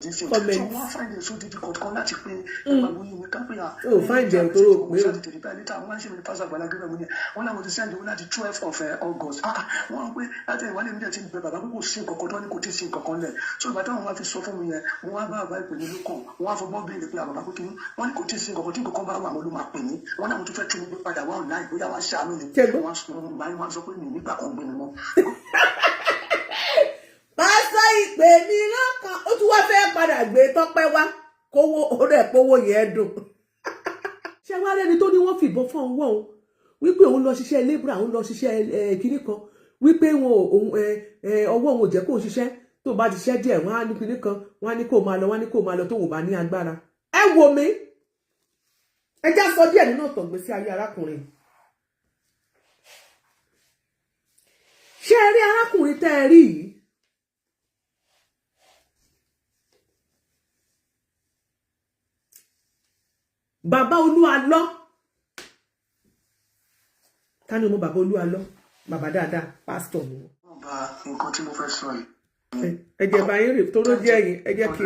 So wọ́n find it so difficult kan láti pé ẹgbàgbọ́ yìí ní kápẹ́yà. Oh, find them tó rò pé. Wọ́n ṣe mi pásítọ̀ Agbala Gabriel ní wọ́n láwọn ti send owó láti 12 of August. Wọ́n pé láti ìwádìí mi dẹ̀ ti bẹ bàbá pé kò sí nǹkan kan tó ní kò tí ì sí nǹkan kan lẹ̀. So ìgbà táwọn wá fi sọ fún mi yẹn, wọ́n wá bá bàbá ìpè ní lókàn, wọ́n wá fọgbọ́n béèrè pé àbàbà pé kíní, wọ́n ní kò tí ì sí nǹkan kan tí nǹkan kan bá wà wọ́n ló máa pè mí. Wọ́n náà tó fẹ́ tún mi gbé padà wá online bóyá wọ́n ṣàánú mi. Wọ́n sọ pé mi nígbà kan gbé mi mọ́. Pásítọ̀ ìpè mi lọ́kàn ó tún wá fẹ́ padà gbé Tọ́pẹ́ wá kówó orí ẹ̀ pówó yẹn dùn. Ṣé wá rẹ́ni tó ní wọ́n fìbọn fún òun wọ́n wípé òun lọ ṣiṣẹ́ lébùrà òun lọ ṣiṣẹ́ kinní kan wípé ọwọ́ òun ò jẹ́ kó ṣiṣẹ́ tó bá ti ṣiṣẹ́ díẹ̀ wọ́n á ní kinní kan wọ́n á ní kó máa lọ tó wò bá ní agbára. Ẹ wò mí ẹ já sọ díẹ̀ nínú ọ̀tọ̀ gbèsè ayé arákùnrin. Ṣé ẹ rí arákùnrin tẹ́ ẹ rí yìí? Bàbá Olúalọ́. Ta ni mo bàbá Olúalọ́? Bàbá dáadáa, pásítọ̀ mi. Bá nǹkan tí mo fẹ́ sọ yìí. Ẹ jẹ́ bá yín rè tó ló jẹ́ yín, ẹ jẹ́ kí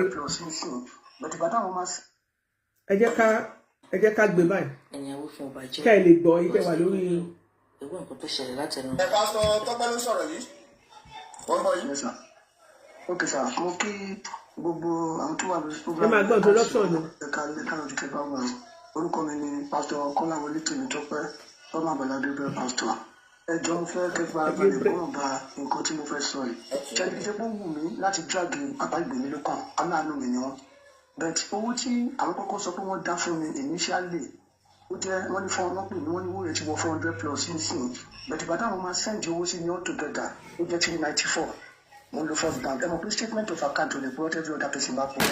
ẹ jẹ́ ká gbé báyìí. Ẹ̀yàwó fún ọba jẹ́. Ká ẹ lè gbọ́ yín kẹ́ wà lórí. Ìwé nǹkan tó ṣẹlẹ̀ láti ẹnu. Ẹ pásítọ̀ Tọ́pẹ́ ló sọ̀rọ̀ yìí. Wọ́n gbọ́ yìí. Okay sir, mo kí gbogbo àwọn tó wà lórí program. Ẹ máa gbọ́ introduction ni. Ẹ̀ka lójú kẹfà wà. Orúkọ mi ni Pásítọ̀ Kolawole Tọ́pẹ́, Oro Agbala Gabriel Pásítọ̀. Ẹ jọ̀ọ́ mo fẹ́ kẹfà balẹ̀ kúrò bá nǹkan tí mo fẹ́ sọ yìí. Ṣẹ́ni ṣe pé ó wù mí láti jáde bàbá ìgbèmí lókàn, aláàánú mi ni wọ́n. But owó tí àwọn kọ́kọ́ sọ pé wọ́n dá fún mi initially, ó jẹ́ wọ́n ní fún wọn pè mí wọ́n ní owó rẹ̀ ti wọ 400+ nísìnyí. But ìgbà táwọn máa send owó sí ní all together, ó jẹ́ 394. Mo lo first bank. Ẹ mọ̀ pé statement of account ò lè put every other person bá pọ̀.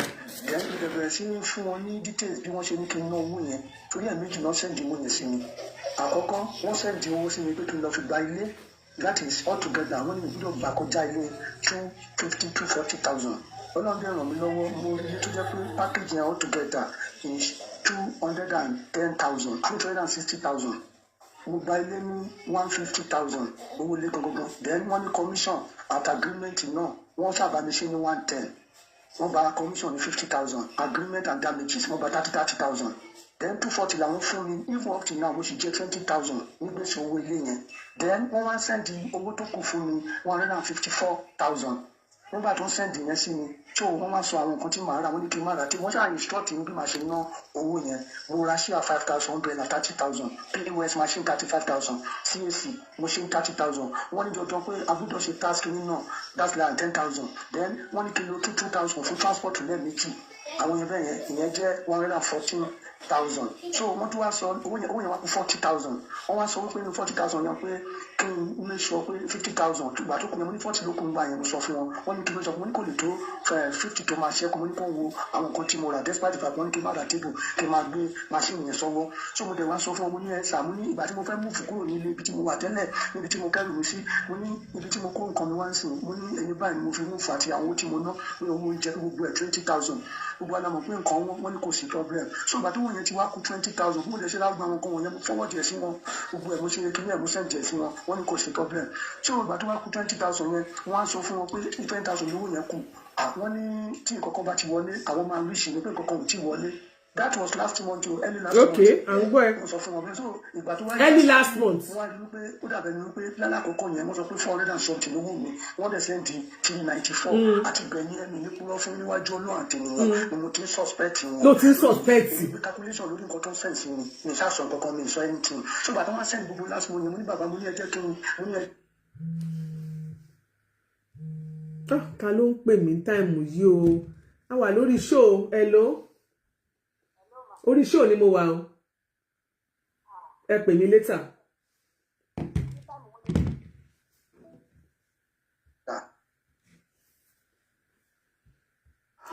Then mo bẹ̀rẹ̀ sí ní fún wọn ní details bí wọ́n ṣe ní kí n ná owó yẹn. Torí ẹ̀ méjì náà send owó yẹn sí mi. Àkọ́kọ́ wọ́n send owó sí mi pé kí n lọ fi gba ilé. That is all together wọ́n ní ìgbúdọ̀ gbà kọjá ilé 250,000 to 40,000. Ọlọ́run bí ràn mí lọ́wọ́ mo rí ilé tó jẹ́ pé package yẹn all together is 210,000 260,000. Mo gba ilé ní 150,000 owó ilé gangan. Then wọ́n ní commission at agreement náà wọ́n sábà mi ṣe ní 110. Wọ́n gba commission ní 50,000 agreement and damages wọ́n gba 30,000. Then 240 làwọn fún mi even up to now mo sì jẹ́ 20,000 nígbèsè owó ilé yẹn. Then wọ́n wá sẹ́ndì owó tó kù fún mi 154,000. Nígbà tó ń sẹ́ndì yẹn sí mi tí wọ́n wá sọ àwọn nǹkan tí màá rà wọ́n ní kí n má rà tí wọ́n ṣáà instruct mi bí màá ṣe ná owó yẹn. Mo ra ṣíà 5,130,000 POS machine 35,000 CAC mo ṣe 30,000. Wọ́n ní dandan pé a gbọ́dọ̀ ṣe task nínú náà that's like 10,000. Then wọ́n ní kí n lo 2,000 fún transport lẹ́ẹ̀mejì. Àwọn yẹn bẹ́ẹ̀ yẹn ìyẹn jẹ́ 114,000. So wọ́n tún wá sọ owó yẹn wá kú 40,000. Wọ́n wá sọ wípé inú 40,000 yẹn pé kí n make sure pé 50,000 ìgbà tó kù yẹn mo ní 40 ló kù nígbà yẹn mo sọ fún wọn. Wọ́n ní kí n ló sọ mo ní kò lè tó 50 tó máa ṣẹ́kù mo ní kó wo àwọn nǹkan tí mo rà despite the fact wọ́n ní kí n má ra table kí n máa gbé machine yẹn sọ́wọ́. So mo dẹ̀ wá sọ fún wọn mo ní ẹ̀sà mo ní ìgbà tí mo fẹ́ move kúrò ní ilé ibi tí mo wà tẹ́lẹ̀ níbi tí mo kẹ́rù mi sí mo ní ibi tí mo kó nǹkan mi wá ń sìn mo ní ẹni báyìí mo fi move àti àwọn owó tí mo ná ní owó oúnjẹ gbogbo ẹ̀ 20,000. Gbogbo àná mọ̀ pé nǹkan wọ́n ní kò sí problem. So ìgbà tó wọ́n yẹn ti wá kú 20,000 mo lè ṣe lágbà wọn kan wọ̀nyẹn mo fọwọ́ díẹ̀ sí wọn gbogbo ẹ̀ mo ṣe kí ní ẹ̀ mo send díẹ̀ sí wọn wọ́n ní kò sí problem. So ìgbà tó wá kú 20,000 yẹn wọ́n á sọ fún wọn pé 10,000 lówó yẹn kù. Wọ́n ní tí nǹkan kan bá ti wọlé àwọn máa rí ìṣìlẹ̀ pé nǹkan kan ò tí wọlé. That was last month o early last month. Okay, à ń gbọ́ ẹ. Mo sọ fún wọn pé so ìgbà tó wá early last month. wọ́n wá rí wípé ó dàbẹ̀ ni wípé lálàkọ́kọ́ yẹn wọ́n sọ pé 400 and something lówó mi wọ́n dẹ̀ sẹ́ndì 394 àti gbẹ̀yìn ẹ̀mí ní kúrọ́ fún níwájú ọlọ́run àtẹnìyàn ni mo ti ń suspect wọn. ló ti ń suspect. Calculation lórí nǹkan tó ń sẹ́ǹsì mi ní ìṣàṣọ kankan mi ìṣọ anything. So ìgbà tó wá sẹ́ndì gbogbo last month yẹn mo ní bàbá mo ní ẹjẹ́ kí n mo ní ẹ. Ta ló ń pè mí táìmù yìí o? A wà lórí show. Hello. Orí show ni mo wà o. Ẹ pè mí later.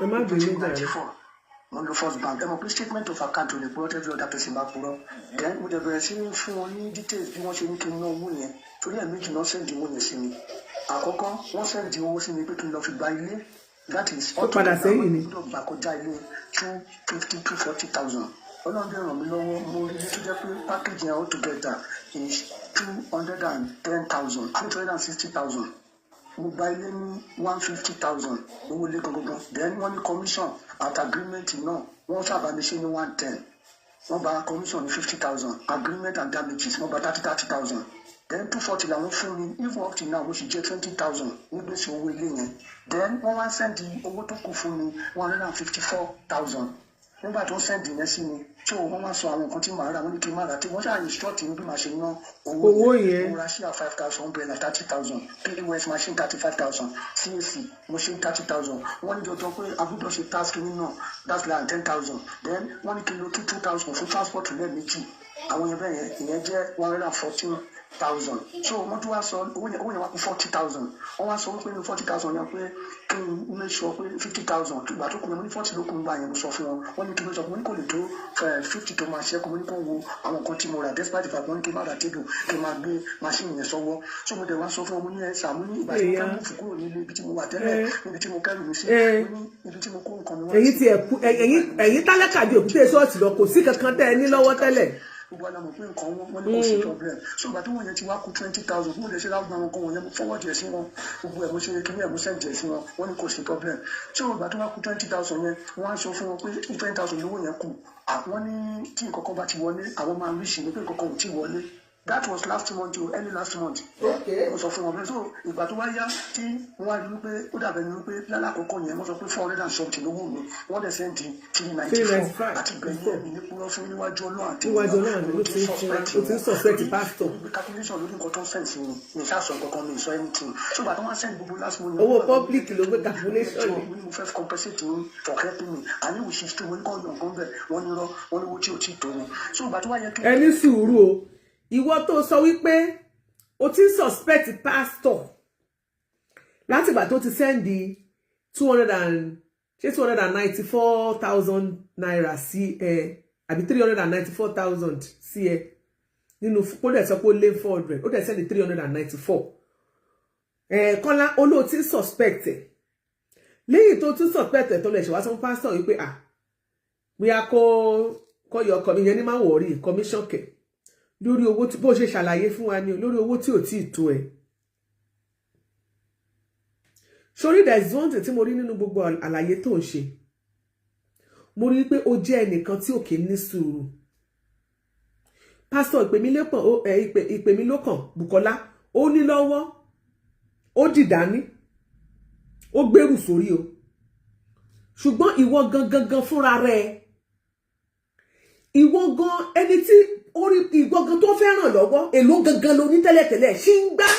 Ẹ má bínú jàre. Mo lo first bank. Ẹ mọ̀ pé statement of account ò lè put every other person bá purọ́. Then mo dẹ̀ bẹ̀rẹ̀ sí ní fún wọn ní details bí wọ́n ṣe ní kí n ná owó yẹn. Torí ẹ̀ méjì náà send owó yẹn sí mi. Àkọ́kọ́ wọ́n send owó sí mi pé kí n lọ fi gba ilé. That is ó padà sẹ́yìn ni. Gbọ́dọ̀ gbà kọjá ilé 250,000 to 40,000. Ọlọ́run bí ràn mí lọ́wọ́ mo rí ilé tó jẹ́ pé package yẹn all together is 210,000 260,000. mo gba ilé ní 150,000 owó ilé gangan. Then wọ́n ní commission at agreement náà wọ́n sábà mi ṣe ní 110. Wọ́n gba commission ní 50,000 agreement and damages wọ́n gba 30,000. Then 240 làwọn fún mi even up till now mo sì jẹ́ 20,000 ní gbèsè owó ilé yẹn. Then wọ́n wá sẹ́ndì owó tó kù fún mi 154,000. Nígbà tó ń sẹ́ndì yẹn sí mi tí wọ́n wá sọ àwọn nǹkan tí màá rà wọ́n ní kí n má rà tí wọ́n ṣáà instruct mi bí màá ṣe ná owó yẹn. Mo ra ṣíà 5,000 umbrella 30,000 POS machine 35,000 CAC mo ṣe 30,000. Wọ́n ní dandan pé agbọ́dọ̀ ṣe task kìíní náà that's like 10,000. Then wọ́n ní kí n lo 2,000 fún transport lẹ́ẹ̀mejì àwọn yẹn bẹ́ẹ̀ yẹn ìyẹn jẹ́ 114,000. So wọ́n tún wá sọ owó yẹn wá kú 40,000. Wọ́n wá sọ wípé ní 40,000 yẹn pé kí n make sure pé 50,000 ìgbà tó kù mo ní 40 ló kù ń gbà yẹn mo sọ fún wọn. Wọ́n ní kí n sọ pé mo ní kò lè tó 50 tó máa ṣẹ́kù mo ní kó wo àwọn nǹkan tí mo rà despite the fact wọ́n ní kí n má ra table kí n máa gbé machine yẹn sọ́wọ́. So mo dẹ̀ wá sọ fún wọn mo ní ẹ̀sà mo ní ìgbà tí mo fẹ́ mú fùkúrò nílé ibi tí mo wà tẹ́lẹ̀ níbi tí mo kẹ́rù mi sí mo ní ibi tí mo kó nǹkan mi wá. ẹ̀yin tálákà bí òkúté ṣọ́ọ̀ṣì lọ kò sí kankan tẹ́ ẹ ní lọ́wọ́ tẹ́lẹ̀. Gbogbo àlàmọ̀ pé nǹkan wọn ní kò sí problem. So ìgbà tí wọ́n yẹn ti wá kú 20,000 mo lè ṣe lágbà wọn kan wọ̀nyẹn mo forward ẹ̀ sí wọn gbogbo ẹ̀ mo ṣe kí ní ẹ̀ mo send ẹ̀ sí wọn wọ́n ní kò sí problem. So ìgbà tó wá kú 20,000 yẹn wọ́n á sọ fún wọn pé 20,000 lówó yẹn kù àwọn ní tí nǹkan kan bá ti wọlé àwọn máa rí sí ní pé nǹkan kan ò tí wọlé. That was last month o early last month. Mo sọ fún wọn bẹ́ẹ̀ so ìgbà tó wá yá tí wọ́n á rí wípé ó dàbẹ̀ ni wípé lálàkọ́kọ́ yẹn wọ́n sọ pé 400 and something lówó mi wọ́n dẹ̀ sẹ́ndì 394 àti gbẹ̀yìn mi ní kúrọ́ fún níwájú Ọlọ́run àti ló ti ń suspect pastor. Calculation lórí nǹkan tó ń send sí mi ní ìṣàṣọ nǹkan mi ìṣọ anything. So ìgbà tó wá send gbogbo last month. Owó public ló gbé calculation ni. Mo fẹ́ compensate me for helping me àní wò ṣe tó wọ́n kọ́ yọ̀ nǹkan bẹ́ẹ̀ wọ́n ní rọ́ wọ́n ní owó tí ò tí tó ni. So ìgbà tó wá yẹ kí. Ẹni sùúrù o ìwọ tó sọ wípé o ti suspect pastor láti ìgbà tó ti sẹ́ndì 294,000 naira sí ẹ àbí 394,000 sí ẹ nínú kó dẹ̀ sọ pé ó lé 400 ó dẹ̀ sẹ́ndì 394 Kọ́lá olóò ti suspect ẹ̀ lẹ́yìn tó tún suspect ẹ̀ tó lè ṣe wá sọ pastor wípé bóyá kọ́ yọ ọkọ̀ mi yẹn ní máa wọ̀rí commission kẹ̀ lórí owó tí bó ṣe ṣàlàyé fún wa ní lórí owó tí ò tí ì tó ẹ. Sórí there is one thing tí mo rí nínú gbogbo àlàyé tó ń ṣe mo rí pé ó jẹ́ ẹnìkan tí ò kì í ní sùúrù. Pásítọ̀ ìpè mí lókàn Bùkọ́lá ó ní lọ́wọ́ ó dìdání ó gbèrú sórí o ṣùgbọ́n ìwọ gangan fúnra rẹ ìwọ gan ẹni tí orí ìgbọ́gan tó fẹ́ràn lọ́wọ́ èlò gangan ló ní tẹ́lẹ̀tẹ́lẹ̀ ṣì ń gbá.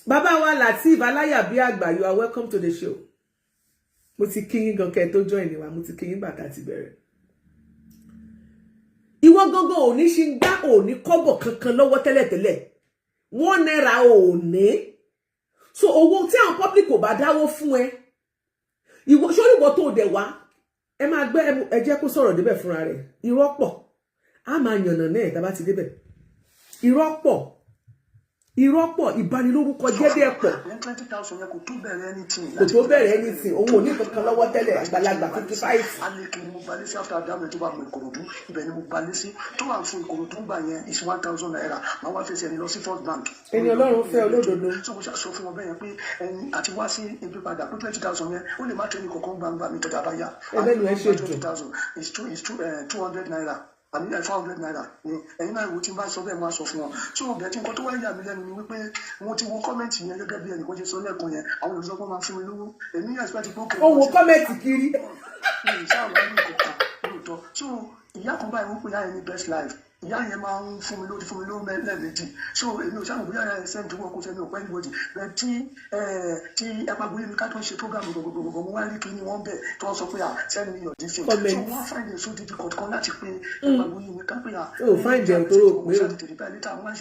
Bàbá wa Lateef Aláyàbíàgbà you are welcome to the show. Mo ti kí yín gan kẹ́ tó join wa mo ti kí yín bàtà ti bẹ̀rẹ̀. Ìwọ gangan ò ní ṣì ń gbá ò ní kọ́bọ̀ kankan lọ́wọ́ tẹ́lẹ̀tẹ́lẹ̀ £1 ò ní. So owó tí àwọn public ò bá dáwó fún ẹ ìwọ sórí ìwọ tó dẹ̀ wá ẹ máa gbé ẹ jẹ́ kó sọ̀rọ̀ débẹ̀ fúnra rẹ̀ irọ́ pọ̀ a máa yànnà náà tá bá ti débẹ̀ irọ́ pọ̀ ìbanilórúkọ jẹ́dẹ̀ pọ̀ kò tó bẹ̀rẹ̀ anything òun ò ní kankan lọ́wọ́ tẹ́lẹ̀ àgbàlagbà 55. aleke ni mo gbalẹ̀ sí after adamu tó bá mọ Ìkòròdú ibẹ̀ ni mo gbalẹ̀ sí tó wà fún Ìkòròdú gbà yẹn is 1,000 naira máa wá fẹsẹ̀ ní lọ sí First Bank. ẹni Ọlọ́run fẹ́ olódodo. so mo ṣàṣọ fún wọn bẹ́ẹ̀ yẹn pé ẹni àti wá sí ibi padà pé 20,000 yẹn ó lè má tẹ́lẹ̀ kọ̀ọ̀kan gbangba mi tọ́jà bá yá. ẹlẹ́nu ẹ ṣe dùn. 20,000 is 200 naira. àmì 500 naira ni ẹ̀yin náà ìwò tí n bá sọ bẹ́ẹ̀ máa sọ fún wọn tí wọn bẹ̀ẹ́ tí nǹkan tó wáyé yà mí lẹ́nu ni wípé wọn ti wo kọ́mẹ̀ntì yẹn gẹ́gẹ́ bí ẹnìkan ṣe sọ lẹ́ẹ̀kan yẹn àwọn olùsọ́gbọ́n máa fún mi lówó èmi yẹn expect pé ó kẹ́ ó wo kọ́mẹ̀ntì kiri. ìṣàwọ̀ ẹni kọ̀ọ̀kan lóòótọ́ so ìyá kan báyìí wọ́n pè yá ẹni best life ìyá yẹn máa ń fún mi lówó lẹ́ẹ̀mejì so èmi ò sáà bóyá ẹ sẹ́ni tó wọ́n kó sẹ́ni ọ̀pẹ́ níbodì bẹ́ẹ̀ tí apagbo yẹn mi ká tó ń ṣe programme gbogbogbò mo wá rí kí ni wọ́n bẹ̀ tó wọ́n sọ pé sẹ́ni mi yọ̀dí sí so wọ́n find it so difficult kan láti pé apagbo yẹn mi ká pé find them tó rò pé wọ́n ṣe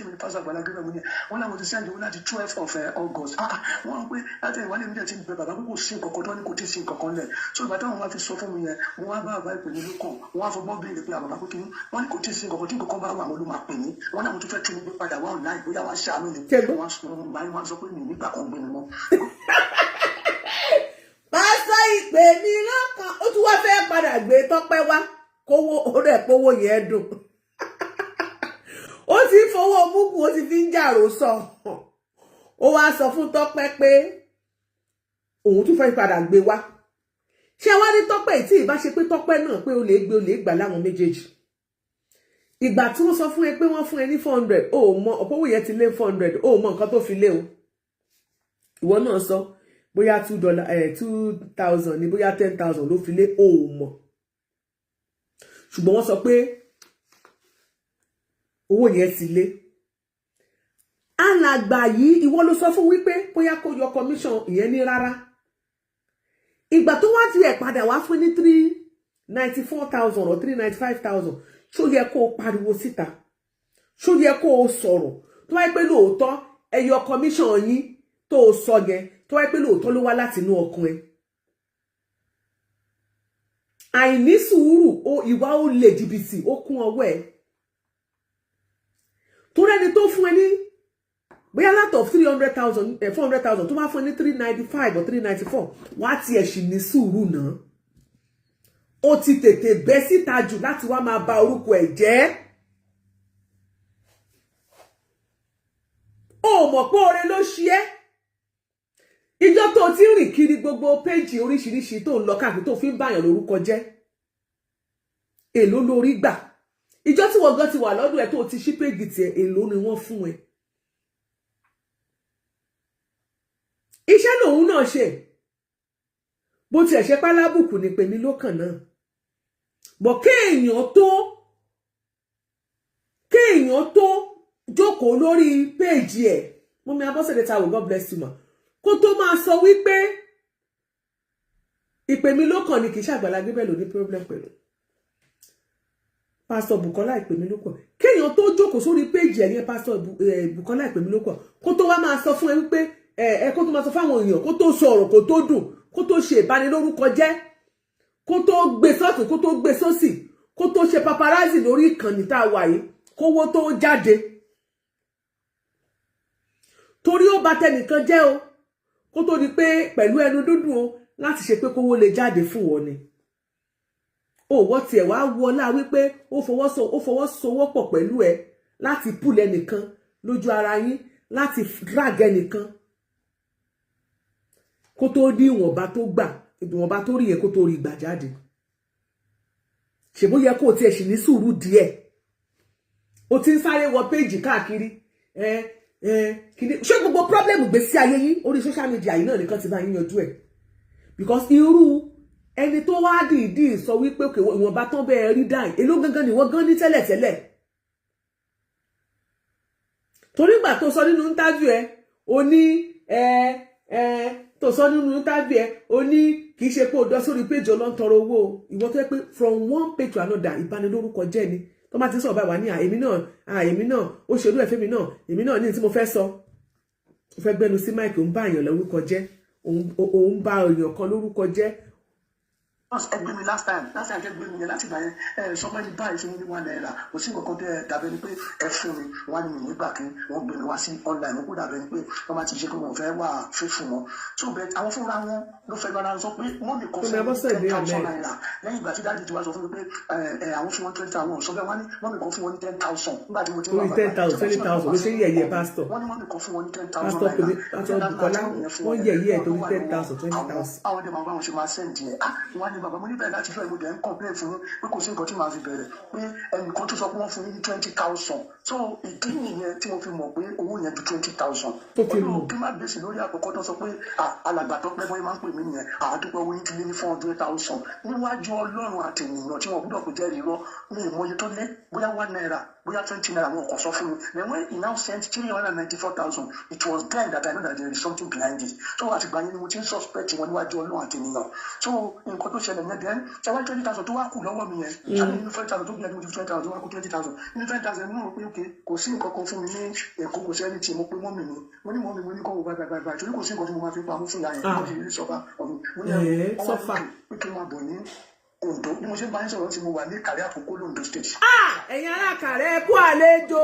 mi ní pásítọ̀ Àgbàlá Gabriel ní wọ́n láwọn ti sẹ́ni owó láti 12 of August wọ́n pé láti ìwádìí mi dẹ̀ ti bẹ bàbá pé kò sí nǹkan tó ní kò tí ì sí nǹkan kan lẹ̀ so ìgbà táwọn wá fi sọ fún mi yẹn mo wá bá àbá ìpè ní lókàn wọ́n wá fọgbọ́n béèrè pé àbàbà pé kí wọ́n ní kò tí ì sí nǹkan tí nǹkan kan bá wà àwọn ló máa pè ní wọn náà mo tún fẹ́ tún gbé padà wá online bóyá wá ṣàánú ni wọ́n sọ pé mi nígbà kan gbé mi mọ́. pásítọ̀ ìpè mi lọ́kàn ó tún wá fẹ́ padà gbé Tọ́pẹ́ wá kówó orí ẹ̀ pówó yẹn dùn ó ti fọwọ́ múgùn ó ti fi ń jàrò sọ ó wá sọ fún Tọ́pẹ́ pé òun tún fẹ́ padà gbé wá ṣé wá ní Tọ́pẹ́ tí ìbá ṣe pé Tọ́pẹ́ náà pé ó lè gbà láwọn méjèèjì ìgbà tí wọ́n sọ fún ẹ pé wọ́n fún ẹ ní 400 ó mọ ọ̀pọ̀wò yẹn ti lé 400 ó mọ nǹkan tó fi lé o ìwọ náà sọ bóyá $2,000 ní bóyá 10,000 ló fi lé ó mọ ṣùgbọ́n wọ́n sọ pé owó yẹn ti lé alàgbà yìí ìwọ ló sọ fún wípé bóyá kó yọ commission ìyẹn ní rárá ìgbà tó wá ti ẹ̀ padà wá fún ní 394,000 or 395,000 ṣó yẹ kó o pariwo síta ṣó yẹ kó o sọ̀rọ̀ tó wáyé pé lóòótọ́ ẹ yọ commission yín tó o sọ yẹn tó wáyé pé lóòótọ́ ló wá láti inú ọkàn ẹ àìní sùúrù ìwà ó lè jìbìtì ó kún ọwọ́ ẹ tó rẹ́ni tó fún ẹ ní bóyá out of 300,000 400,000 tó bá fún ẹ ní 395 or 394 wá tiẹ̀ sì ní sùúrù náà ó ti tètè bẹ́ síta jù láti wá máa ba orúkọ ẹ̀ jẹ́ ó mọ̀ pé oore ló ṣe é ìjọ tó ti rìn kiri gbogbo péjì oríṣiríṣi tó ń lọ káàkiri tó fi ń báyàn lórúkọ jẹ́ èló lórí gbà ìjọ tí wọ́n gan ti wà lọ́dún ẹ̀ tó ti ṣí péjì tiẹ̀ èló ni wọ́n fún ẹ iṣẹ́ lòun náà ṣe bó tiẹ̀ ṣe pálábùkù ní pèmí lókàn náà bọ̀ kéèyàn tó jókòó lórí péjì ẹ̀ Mọ́mì Abọ́sẹ̀dé Táíwò God bless you ma kó tó máa sọ wípé ìpèmí lókàn ni kì í ṣàgbàlá Gabriel ló ní problem pẹ̀lú Pastor Bukola ìpèmí lókàn kéèyàn tó jókòó sórí péjì ẹ̀ yẹn Pastor Bukola ìpèmí lókàn kó tó wá máa sọ fún ẹ wípé kó tó máa sọ fáwọn èèyàn kó tó sọ̀rọ̀ kó tó dùn kó tó ṣe ìbanilórúkọ jẹ́ kó tó gbé sọ́tún kó tó gbé sósì kó tó ṣe paparazzi lórí ìkànnì tá a wà yìí kówó tó jáde torí ó bà tẹnìkan jẹ́ o kó tó di pé pẹ̀lú ẹnu dúdùn o láti ṣe pé kówó lè jáde fún wọn ni òwò tiẹ̀ wá wọlá wípé ó fọwọ́sowọ́pọ̀ pẹ̀lú ẹ láti pùl ẹnìkan lójú ara yín láti drag ẹnìkan kó tó di ìwọ̀nba tó rí yẹn kó tó rí ìgbà jáde ṣèbó yẹ kó tiẹ̀ sì ní sùúrù díẹ̀ o ti ń sáré wọ péjì káàkiri ṣé gbogbo problem gbèsè ayé yín orí social media yìí náà nìkan ti bá yín yanjú ẹ̀ because irú ẹni tó wá dìídì sọ wípé ìwọ̀nba tán bẹ́ẹ̀ rí dáì èló gangan ni wọ́n gan ní tẹ́lẹ̀tẹ́lẹ̀ torí ìgbà tó sọ nínú interview ẹ o ní tó sọ nínú interview ẹ o ní kì í ṣe pé o dọ sórí page ọlọ́ntọrọ owó ìwọ tó yẹ pé from one page to another ìbanilórúkọ jẹ́ ni tó bá ti sọ̀rọ̀ báyìí wá ní èmi náà ó ṣèlú ẹ̀fẹ́ mi náà èmi náà ní tí mo fẹ́ sọ ó fẹ́ gbẹnu sí máìkì òun bá èèyàn lórúkọ jẹ́ òun bá èèyàn kan lórúkọ jẹ́. ẹgbẹ́ mi last time tẹ́ gbé mi yẹn láti gbà yẹn sọpẹ́ ní báyìí fún mi ní £1 kò sí nǹkan tẹ́ dàbẹ́ ni pé ẹ fún mi wọ́n ní mi nígbà kí wọ́n gbé mi wá sí online kó dàbẹ́ ni pé wọ́n máa ti ṣe pé wọ́n fẹ́ wà fẹ́ fún wọn so bẹ́ẹ̀ àwọn fúnra wọn ló fẹ́ gbára sọ pé wọ́n lè kọ́ fún mi £10,000 lẹ́yìn ìgbà tí dájú ti wá sọ fún mi pé àwọn fún wọn 20,000 sọ bẹ́ẹ̀ wọ́n ní wọ́n lè kọ́ fún wọn ní 10,000 nígbà tí mo ti wà bàbá 10,000 ló ṣe yẹ̀yẹ́ pásítọ̀ wọ́n ní wọ́n lè kọ́ fún wọn ní £10,000 pásítọ̀ Bukola wọ́n yẹ̀yẹ́ torí 10,000 20,000. àwọn ọdẹ bàbá wọn ṣe máa sẹ́ǹdì ẹ̀ wọ́n ní bàbá mo níbẹ̀ láti fẹ́ mo dẹ̀ ń complain fún pé kò sí nǹkan tí màá fi bẹ̀rẹ̀ pé ẹnìkan tó sọ pé wọ́n fún yín ní 20,000 so ìdí nìyẹn tí mo fi mọ̀ pé owó yẹn ju 20,000 olóò kí má gbèsè lórí àkọ́kọ́ tó sọ pé alàgbà tó pẹ́ bọ́ máa ń pè mí nìyẹn àdúgbò owó yín ti lé ní 400,000 níwájú Ọlọ́run àti ènìyàn tí wọ́n gbọ́dọ̀ kó jẹ́rìí rọ́ ní ìmọ̀ye tó lé bóyá £1 bóyá £20 wọn kò sọ fún mi then when he now sent 394,000 it was then that I know that there is something behind it so àtìgbà yẹn ni mo ti ń suspect wọn níwájú Ọlọ́run àti ènìyàn so nǹkan tó ṣẹlẹ̀ yẹn then ṣàwọn 20,000 tó wá kù lọ́wọ́ mi yẹn ṣàwọn nínú 20,000 tó bí ẹni mo ti 20,000 tó wá kù 20,000 nínú 20,000 nínú pé ok kò sí nǹkan kan fún mi ní Èkó kò sí ẹni tí mo pé mọ́mì ni mo ní mọ́mì mo ní kọ́ wo báyìí torí kò sí nǹkan tí mo máa fi pamọ́ fún ìyá yẹn kò sí ní sọ́fà ọ̀hún mo ní ọwọ́ pé kí n máa bọ̀ ní Ondo bí mo ṣe bá ń sọ̀rọ̀ tí mo wà ní Kàrẹ́ Àkókò l'Ondo state. ẹ̀yin ará Kàrẹ́ kú àlejò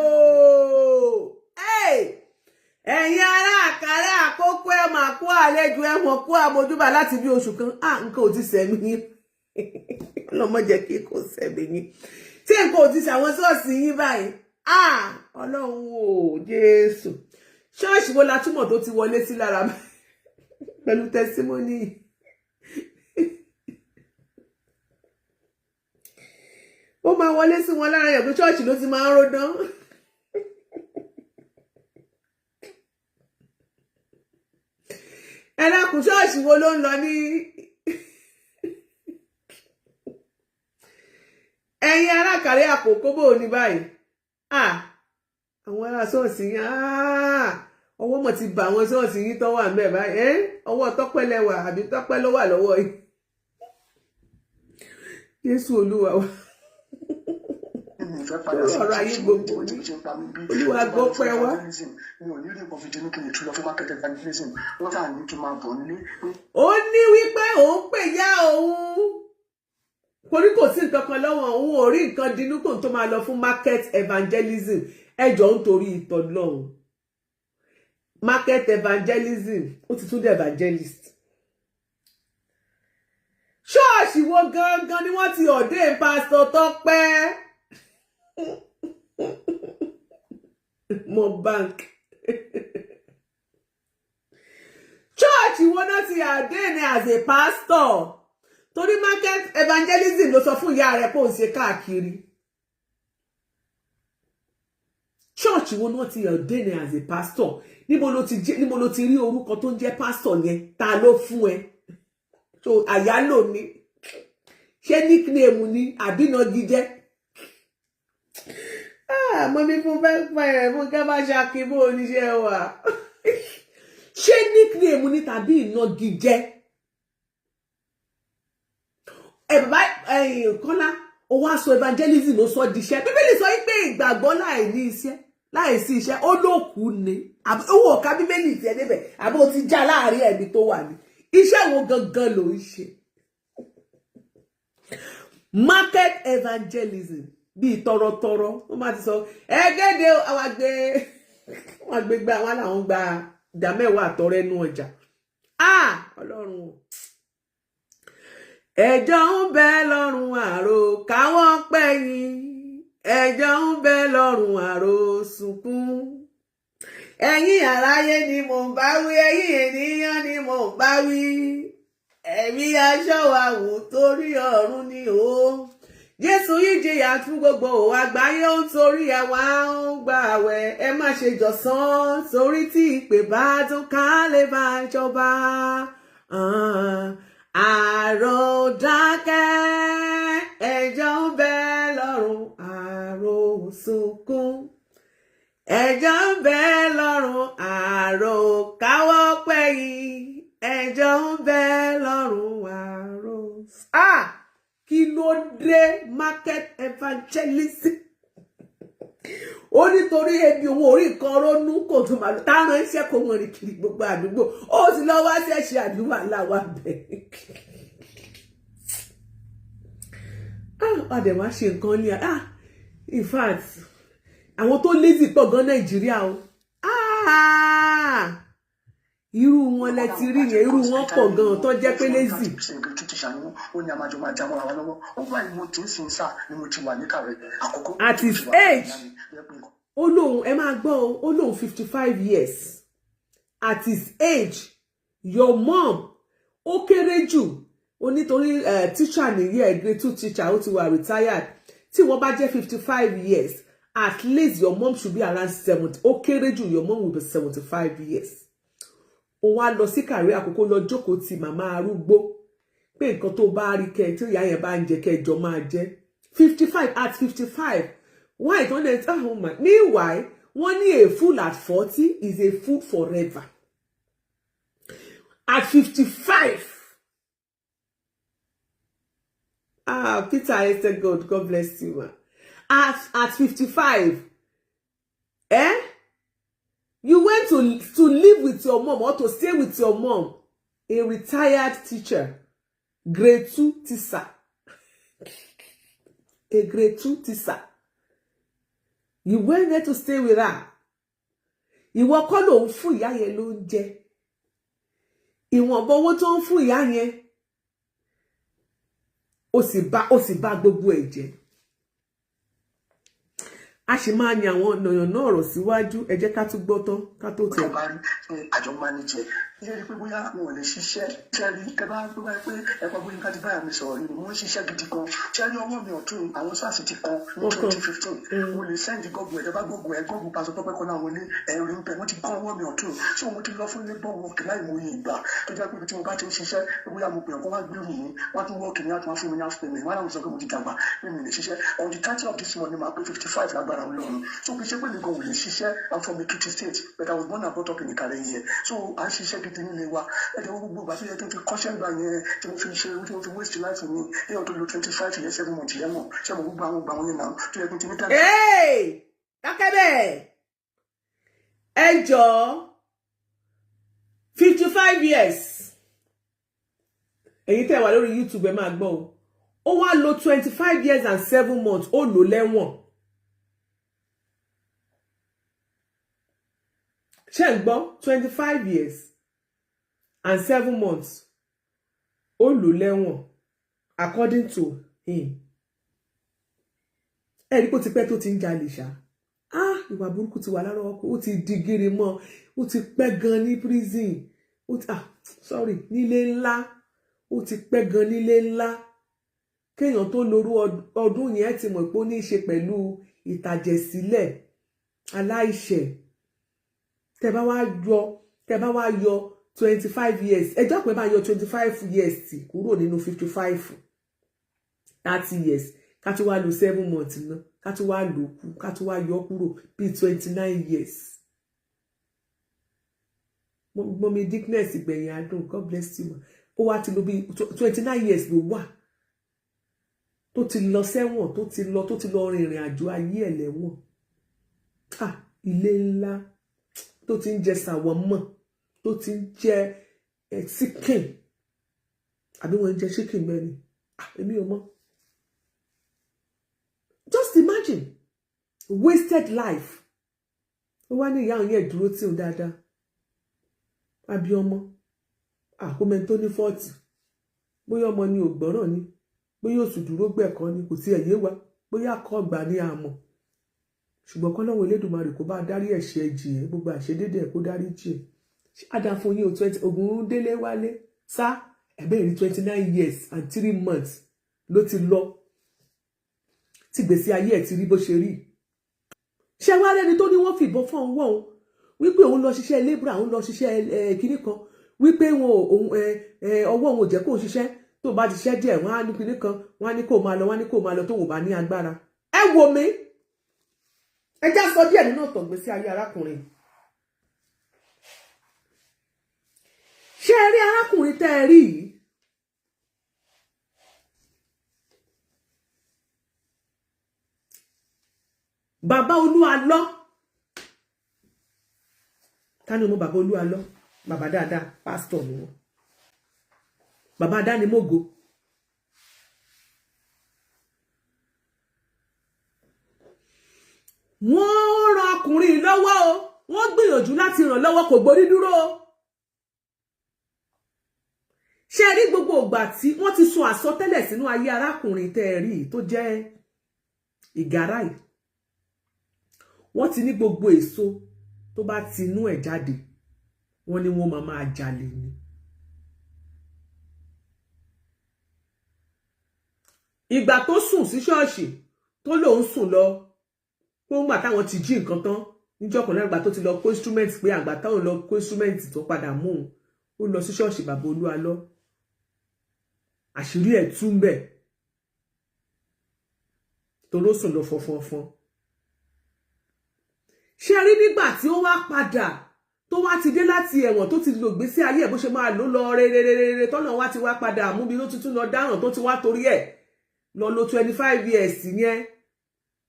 ẹ̀yin ará Kàrẹ́ Àkókò ẹ̀ máa kú àlejò ẹ̀ mọ̀ kú àmójúbà láti bí oṣù kan nǹkan ò ti sẹ̀mí yín ọlọ́mọ jẹ́ kí kò sẹ̀mí yín tí nǹkan ò ti sàwọn ṣọ́ọ̀ṣì yín báyìí Ọlọ́run o Jésù. Ṣọ́ọ̀ṣì wo la túmọ̀ tó ti wọlé sí lára pẹ̀lú testimony. Ó máa wọlé sí wọn lára yẹn pé ṣọ́ọ̀ṣì ló ti máa ń ródán. Ẹ̀dàkùn ṣọ́ọ̀ṣì wo ló ń lọ ní ẹ̀yin arákàrí àkókò bò ní báyìí? Àwọn ará ṣọ́ọ̀ṣì yín ọwọ́ mọ̀ ti bà àwọn ṣọ́ọ̀ṣì yín tó wà ńbẹ̀ báyìí. Ọwọ́ Tọ́pẹ́ lẹ́wà àbí Tọ́pẹ́ ló wà lọ́wọ́ yìí? Jésù Olúwa wa. Ọ̀rọ̀ ayé gbogbo ní Olúwa gbọ́ pẹ́ wá. Ó ní wípé òun pè yá òun torí kò sí nǹkan kan lọ́wọ́ òun, ò rí nǹkan dínú kò tó máa lọ fún market evangelism. Ẹjọ́ ń torí ìtọ́lọ́run market evangelism ó ti tún dé evangelist. Ṣọ́ọ̀ṣì wo gangan ni wọ́n ti ordain Pastor Tọ́pẹ́? Mo bank. Ṣọ́ọ̀ṣì wo náà ti ordain as a pastor? Torí market evangelism ló sọ fún ìyá rẹ̀ pé ó ń ṣe káàkiri. Church wo náà ti ordain as a pastor? Níbo ló ti rí orúkọ tó ń jẹ́ pastor yẹn? Ta ló fún ẹ? So àyálò ni, ṣé nickname ni àbí nagijẹ? Mọ́mí fún fẹ́ fún kẹ́ bá ṣàkíbó oníṣẹ́ wa. Ṣé nickname ni tàbí ìnagijẹ? Bàbá Kọ́lá ó wá sọ evangelism ló sọ díṣẹ́. Bíbélì sọ pé ìgbàgbọ́ láìsí iṣẹ́ ó lókù ni. Owó ọ̀ka Bíbélì ti ẹ̀ débẹ̀ àbí ó ti já láàrin ẹ̀mí tó wà ní. Iṣẹ́ wo gangan ló ń ṣe? Market evangelism bíi tọrọtọrọ wọ́n máa ti sọ ẹgẹ́dẹ́ àwọn àgbègbè àwọn làwọn gba ìdámẹ́wàá àtọrẹ nú ọjà. Ọlọ́run ẹjọ́ ń bẹ lọ́rùn àrò káwọ́ pẹ̀yìn, ẹjọ́ ń bẹ lọ́rùn àrò sunkún. Ẹ̀yin aráyé ni mò ń bá wí, ẹ̀yin ènìyàn ni mò ń bá wí. Ẹ̀mí aṣọ wa wò torí ọ̀run ni o. Jésù yìí jìyà fún gbogbo àgbáyé, ó ń torí ẹ wá ń gbà àwẹ̀. Ẹ má ṣe jọ̀sán torí tí ìpè bá tún ká lè bá jọba. Àrò dákẹ́, ẹjọ́ ń bẹ lọ́rùn àrò sunkún. Ẹjọ́ ń bẹ lọ́rùn àrò káwọ́ pẹ̀yìn, ẹjọ́ ń bẹ lọ́rùn àrò. Kí ló dé market evangelism? Ó nítorí ebi owó orí nǹkan ronú kò tó máa lọ táwọn iṣẹ́ kò wọ́n rìn kiri gbogbo àdúgbò. Ó sì lọ wá sí ẹ̀ṣẹ̀ àdúrà láwa bẹ̀. Ọ̀dẹ̀ wá ṣe nǹkan ní in fact àwọn tó lazy pọ̀ gan Nàìjíríà o. Irú wọn lẹ ti rí yẹn, irú wọn pọ̀ gan tó jẹ́ pé lazy. At his age ó lóun ẹ máa gbọ́ ó lóun 55 years. At his age your mom ó kéré jù ó nítorí teacher nìyí ẹ̀ grade 2 teacher ó ti wà retired. Tí wọ́n bá jẹ́ 55 years at least your mom should be around 70. Ó kéré jù your mom will be 75 years. Ó wá lọ sí kàrí àkókò lọ jókòó ti màmá arúgbó pé nǹkan tó bá rí kẹ tí ìyá yẹn bá ń jẹ kẹjọ máa jẹ. 55 at 55. Why don't they oh my? Meanwhile, a fool at 40 is a fool forever. At 55. Peter Esther God bless you, man. At 55, you went to live with your mom or to stay with your mom, a retired teacher, grade 2 teacher, a grade 2 teacher. You went there to stay with her. Ìwọ kọ́ ló ń fún ìyá yẹn lóúnjẹ. Ìwọ̀nba owó tó ń fún ìyá yẹn ó sì bà gbogbo ẹ̀ jẹ́. a sì máa ní àwọn ọ̀nà náà ọ̀rọ̀ síwájú ẹ jẹ́ ká tún gbọ́ tán ká tó tẹ̀. àjọ mánéjẹ ilé rí pé bóyá wọn ò lè ṣiṣẹ́ ṣẹ́rí kẹbá tó bá pé ẹ̀pọ̀ bóyá ká ti báyà mi sọ̀rọ̀ nínú wọn ṣiṣẹ́ gidi kan ṣẹ́rí ọwọ́ mi ọ̀tún àwọn SARS ti kan ní 2015 mo lè sẹ́ndì gọ́gùn ẹ̀ bá gọ́gùn ẹ̀ gọ́gùn pàṣẹ pẹ́pẹ́ kan láwọn ilé ẹ̀rí ń bẹ̀ wọ́n ti kán ọwọ́ mi ọ̀tún so mo ti lọ fún labour work láì mọ iye ìgbà tó jẹ́ pé tí mo bá ti ń ṣiṣẹ́ bóyá mo pè ọkọ wá gbèrú mi wọ́n tún wọ́ọ̀kì ní àtúnwá fún mi ní after payment wọ́n náà sọ pé mo ti dàgbà pé mi lè ṣiṣẹ́ on the 30th of this month máa pé 55 lágbára Ọlọ́run so kì í ṣe pé mi gan ò lè ṣiṣẹ́ I'm from Ekiti state but I was born and brought up in Ìkàrẹ́ yẹn so à ń ṣiṣẹ́ gidi nílé wa ẹ̀jẹ̀ gbogbo ìgbà tó yẹ kí n fi kọ́ṣẹ́ gbà yẹn tí mo fi ṣe tí mo fi waste life mi èèyàn tó lo 25 years 7 months yẹn mọ̀ ṣé mo gbogbo àwọn ìgbà wọn yẹn náà tó yẹ kí n ti ní tẹ́lẹ̀. dákẹ́ bẹ́ẹ̀ ẹ jọ̀ọ́ 55 years èyí tẹ́ wà lórí YouTube ẹ máa gbọ́ o ó wá lò 25 years and 7 months ó lò lẹ́wọ̀n ṣé ń gbọ́ 25 years and 7 months ó lò lẹ́wọ̀n according to him ẹ̀rí kó ti pẹ́ tó ti ń jalè ṣá ìwà burúkú ti wà lára ọkọ ó ti di gírí mọ́ ó ti pẹ́ gan ní prison ó ti sorry nílé ńlá ó ti pẹ́ gan nílé ńlá kéèyàn tó lórú ọdún yẹn ti mọ̀ pé ó ní í ṣe pẹ̀lú ìtàjẹ̀sílẹ̀ aláìṣẹ̀ tẹ́ bá wá yọ 25 years ẹjọ́ pé bá yọ 25 years tí kúrò nínú 55 30 years ká tó wá lò 7 months náà ká tó wá lò kú ká tó wá yọ kúrò bí 29 years mọ́mí dickness ìgbẹ̀yìn adùn God bless you ó wá ti lò bí 29 years ló wà tó ti lọ sẹ́wọ̀n tó ti lọ rìnrìn àjò ayé ẹ̀ lẹ́wọ̀n ilé ńlá tó ti ń jẹ sàwọ́mọ̀ tó ti ń jẹ chicken àbí wọ́n ń jẹ chicken bẹ́ẹ̀ ni èmi ò mọ̀. Just imagine wasted life ó wá ní ìyá òun yẹn dúró tí òun dáadáa àbí ọmọ àkómẹ tó ní fọ́ọ̀tì bóyá ọmọ ni ògbọ́ràn ni bóyá oṣù dúró gbẹ̀kan ni kò tiẹ̀ yé wa bóyá akọ́gbà ní àmọ́ ṣùgbọ́n kọ́lọ́wọ́ Elédùmarè kó bá dárí ẹ̀ṣẹ̀ jì ẹ́ gbogbo àṣedédé ẹ̀ kó dárí jì ẹ́ adáfún yín o 20 ogun délé wálé sá ẹ̀bẹ́ rí 29 years and 3 months ló ti lọ tí gbèsè ayé ẹ̀ ti rí bó ṣe rí ṣé wá rẹ́ni tó ní wọ́n fìbọn fún òun wọ́n wípé òun lọ ṣiṣẹ́ lébùrà òun lọ ṣiṣẹ́ kinní kan wípé ọwọ́ òun ò jẹ́ kó ṣiṣẹ́ tó bá ti ṣiṣẹ́ díẹ̀ wọ́n á ní kinní kan wọ́n á ní kó máa lọ tó wò bá ní agbára ẹ wò mí ẹ já sọ díẹ̀ nínú ọ̀tọ̀ gbèsè ayé arákùnrin ṣé ẹ rí arákùnrin tẹ́ ẹ rí yìí bàbá Olúalọ ta ni mo bàbá Olúalọ bàbá dáadáa pásítọ̀ ni wọn bàbá Adánimógo wọ́n ràn ọkùnrin lọ́wọ́ o wọ́n gbìyànjú láti ràn lọ́wọ́ kò gbórí dúró o ṣé rí gbogbo ìgbà tí wọ́n ti sọ àsọtẹ́lẹ̀ sínú ayé arákùnrin tẹ́ ẹ rí tó jẹ́ ìgárá yìí wọ́n ti ní gbogbo èso tó bá ti inú ẹ̀ jáde wọ́n ní wọ́n máa jalè ni ìgbà tó sùn sí ṣọ́ọ̀ṣì tó lòun sùn lọ pé ńgbà táwọn ti jí nǹkan tán níjọ́ kan náà ìgbà tó ti lọ kó instrument pé àgbà táwọn lọ kó instrument tó padà mú un ó lọ sí ṣọ́ọ̀ṣì bàbá Olúalọ àṣírí ẹ̀ tú ń bẹ̀ toró sùn lọ fọnfọnfọn ṣe rí nígbà tí ó wá padà tó wá ti dé láti ẹ̀wọ̀n tó ti lò gbésí ayé ẹ̀ bó ṣe máa lò lọ rere tọ́nà wá ti wá padà àmúbi ló tuntun lọ dáràn tó ti wá torí ẹ̀ lọ lo 25 years yẹn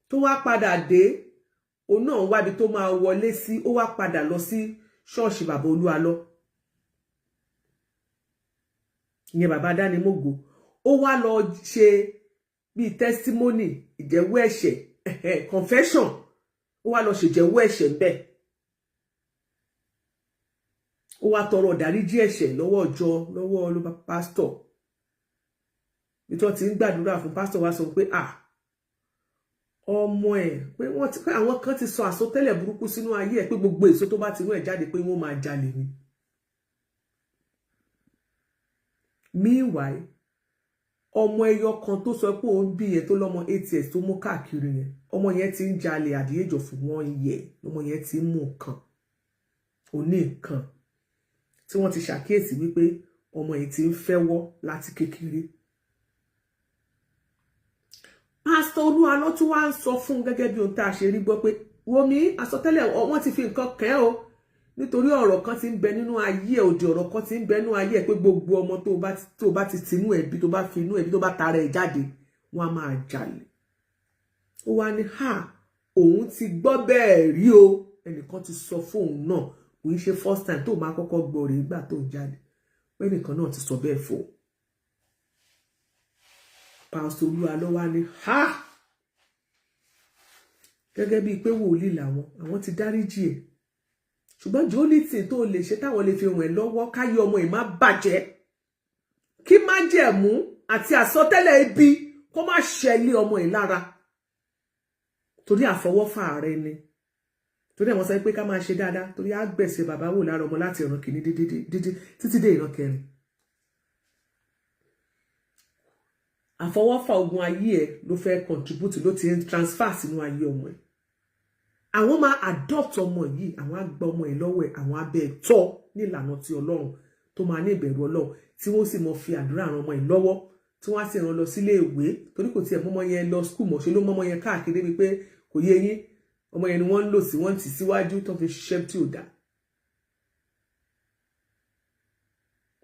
tó wá padà dé òun náà wábi tó máa wọlé sí ó wá padà lọ sí ṣọ́ọ̀ṣì bàbá Olúalọ ìyẹn bàbá Adánimógo ó wá lọ ṣe bíi testimony ìjẹ́wọ́ ẹ̀ṣẹ̀ confession ó wá lọ ṣèjẹ́wọ́ ẹ̀ṣẹ̀ ńbẹ̀ ó wá tọrọ ìdáríjì ẹ̀ṣẹ̀ lọ́wọ́ ọjọ́ lọ́wọ́ pásítọ̀ bí tó ti ń gbàdúrà fún pásítọ̀ wá sọ pé ọmọ ẹ̀ pé wọ́n ti pé àwọn kan ti sọ àsọtẹ́lẹ̀ burúkú sínú ayé ẹ̀ pé gbogbo èso tó bá ti inú ẹ̀ jáde pé wọ́n máa jalè ni. Meanwhile ọmọ ẹyọ kan tó sọ pé òun bí yẹn tó lọ́mọ 8 years tó mú káàkiri yẹn ọmọ yẹn ti ń jalè at the age of 1 year ọmọ yẹn ti ń mú nǹkan òní nǹkan tí wọ́n ti ṣàkíyèsí wípé ọmọ yìí ti ń fẹ́wọ́ láti kékeré. Pásítọ̀ Olúalọ tún wá ń sọ fún gẹ́gẹ́ bí ohun tá a ṣe rí gbọ́ pé wòmí àsọtẹ́lẹ̀ wọ́n ti fi nǹkan kẹ́ o nítorí ọ̀rọ̀ kan ti ń bẹ nínú ayé òdì ọ̀rọ̀ kan ti ń bẹ nínú ayé pé gbogbo ọmọ tó bá ti tinú ẹbí tó bá fi inú ẹbí tó bá tara ẹ̀ jáde wọ́n á máa jalè. Ó wá ní òun ti gbọ́ bẹ́ẹ̀ rí o ẹnìkan ti sọ fóun náà kò ń ṣe first time tó máa kọ́kọ́ gbọ́ rè nígbà tó ń jáde pé ẹnìkan náà ti sọ bẹ́ẹ̀ fóun. Pásítọ̀ Olúalọ wá ní gẹ́gẹ́ bíi pé wòlíì làwọn àwọn ti dáríjì ẹ̀ ṣùgbọ́n jólítì tó lè ṣe táwọn lè fi ràn ẹ́ lọ́wọ́ káyé ọmọ ẹ̀ má bàjẹ́ kí má jẹ̀mú àti àsọtẹ́lẹ̀ ibi kó má ṣẹlẹ̀ ọmọ ẹ̀ lára torí àfọwọ́fà rẹ ni torí àwọn sọ pé ká máa ṣe dáadáa torí á gbẹ̀sẹ̀ bàbá wò lára ọmọ láti ìran kìíní títí dé ìran kẹrin. Àfọwọ́fà ogun ayé ẹ̀ ló fẹ́ contribute ló ti ń transfer sínú ayé ọmọ ẹ̀. Àwọn máa adopt ọmọ yìí àwọn á gba ọmọ ẹ̀ lọ́wọ́ ẹ̀ àwọn abẹ́ ẹ̀ tọ́ nílànà ti Ọlọ́run tó máa ní ìbẹ̀rù Ọlọ́run tí wọ́n sì mọ fi àdúrà ran ọmọ ẹ̀ lọ́wọ́ tí wọ́n á sì rán lọ sílé ìwé torí kò tiẹ̀ mọ́mọ́ yẹn lọ school mọ̀ ṣe ló mọ́mọ́ yẹn káàkiri wípé kò yé yín ọmọ yẹn ni wọ́n ń lò sí wọ́n ti síwájú tó fi ṣiṣẹ́ tí ò dáa.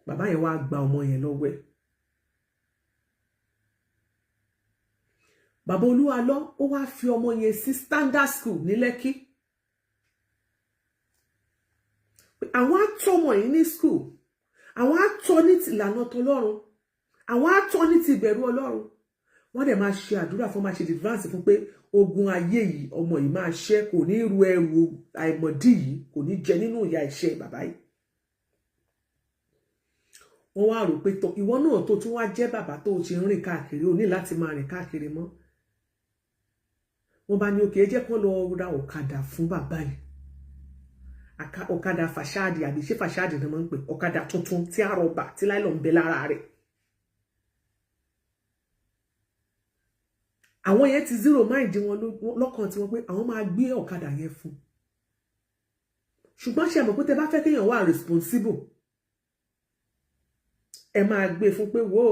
Bàbá yẹn wá gba ọmọ yẹn lọ́wọ́ ẹ̀. Bàbá Olúalọ ó wá fi ọmọ yẹn sí standard school ní Lẹ́kí. Àwọn á tọ́ ọmọ yìí ní school àwọn á tọ́ ní ti ìlànà tọlọ́run àwọn á tọ́ ní ti ìbẹ̀rù Ọlọ́run wọ́n dẹ̀ máa ṣe àdúrà fún máa ṣe deliverance fún pé ogun ayé yìí ọmọ yìí máa ṣẹ́ kò ní ru ẹrù àìmọ̀dí yìí kò ní jẹ nínú ìyà ìṣẹ́ bàbá yìí. Wọ́n wá rò pé ìwọ náà tó tún wá jẹ́ bàbá tó ti ń rìn káàkiri ó ní láti máa rìn káàkiri mọ́. Wọ́n bá ní òkè jẹ́ kó lọ ra ọ̀kadà fún bàbá yìí ọ̀kadà fàṣáàdì àbí ṣé fàṣáàdì ni wọ́n ń pè ọ̀kadà tuntun tí a rọ̀bà tí láìlọ́ ń bẹ lára rẹ̀. Àwọn yẹn ti zero mind wọn lọ́kàn tí wọ́n pé àwọn máa gbé ọ̀kadà yẹn fún. Ṣùgbọ́n ṣe mọ̀ pé tẹ bá fẹ́ kéèyàn wà responsible ẹ máa gbé fún pé wo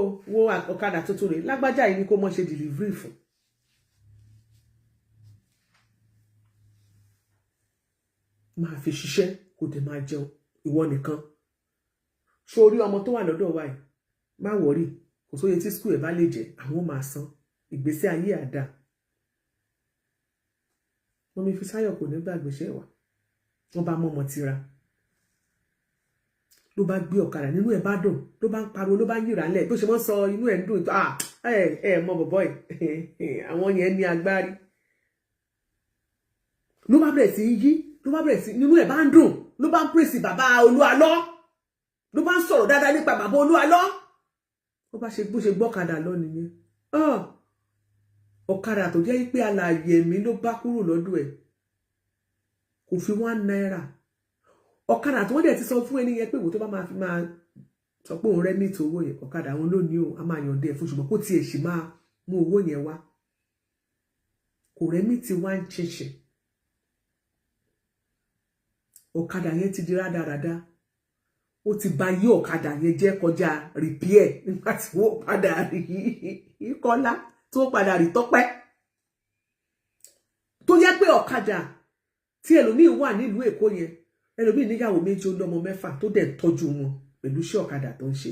ọ̀kadà tuntun rẹ̀ lágbájá yìí ni kó mọ̀ ṣe delivery fún. Máa fi ṣiṣẹ́ kò dé máa jẹun ìwọ nìkan. Sórí ọmọ tó wà lọ́dọ̀ wa yìí má wọrí kò sóye tí school ẹ̀ bá lè jẹ́ àwọn máa san ìgbésí ayé àdá. Wọ́n mi fi sáyọ̀ kò ní gbàgbéṣẹ́ wa wọ́n bá mọ́mọ́ tira ló bá gbé ọ̀kadà nínú ẹ̀ bá dùn ló bá ń pariwo ló bá ń yìrà lẹ̀ tó ṣe mọ́ sọ inú ẹ̀ ń dùn tó mọ bọ̀bọ̀ ẹ̀ àwọn yẹn ní agbárí ló bá bẹ̀rẹ̀ sí yí ló bá bẹ̀rẹ̀ sí nínú ẹ̀ bá ń dùn ló bá ń pèsè bàbá Olúalọ ló bá ń sọ̀rọ̀ dáadáa nípa bàbá Olúalọ ó bá ṣe bó ṣe gbọ́kadà lọ nìyẹn ọ̀kadà tó jẹ́ pé alààyè mi ló bá kúrò lọ́dọ̀ ẹ̀ kò fi 1 naira ọ̀kadà tó wọ́n dẹ̀ ti sọ fún ẹni yẹn pé ìwò tó bá máa fi máa sọ pé òun rẹ́mí tó owó yẹn ọ̀kadà òun ló ní o a máa yọ̀ǹda ẹ̀ fún ṣùgbọ́n kó tiẹ̀ sì máa mú owó yẹn wá kò rẹ́mí ti wá ń ṣẹ̀ṣẹ̀ ọ̀kadà yẹn ti di rádaràda ó ti bà yí ọ̀kadà yẹn jẹ́ kọjá repair nígbà tí wọ́n padà rí Kọ́lá tó padà rí Tọ́pẹ́ tó yẹ pé ọ̀kadà tí ẹlòmíì wà nílùú Èkó yẹn ẹlòmíì níyàwó méjì ó lọ́mọ 6 tó dẹ̀ tọ́jú wọn pẹ̀lú iṣẹ́ ọ̀kadà tó ń ṣe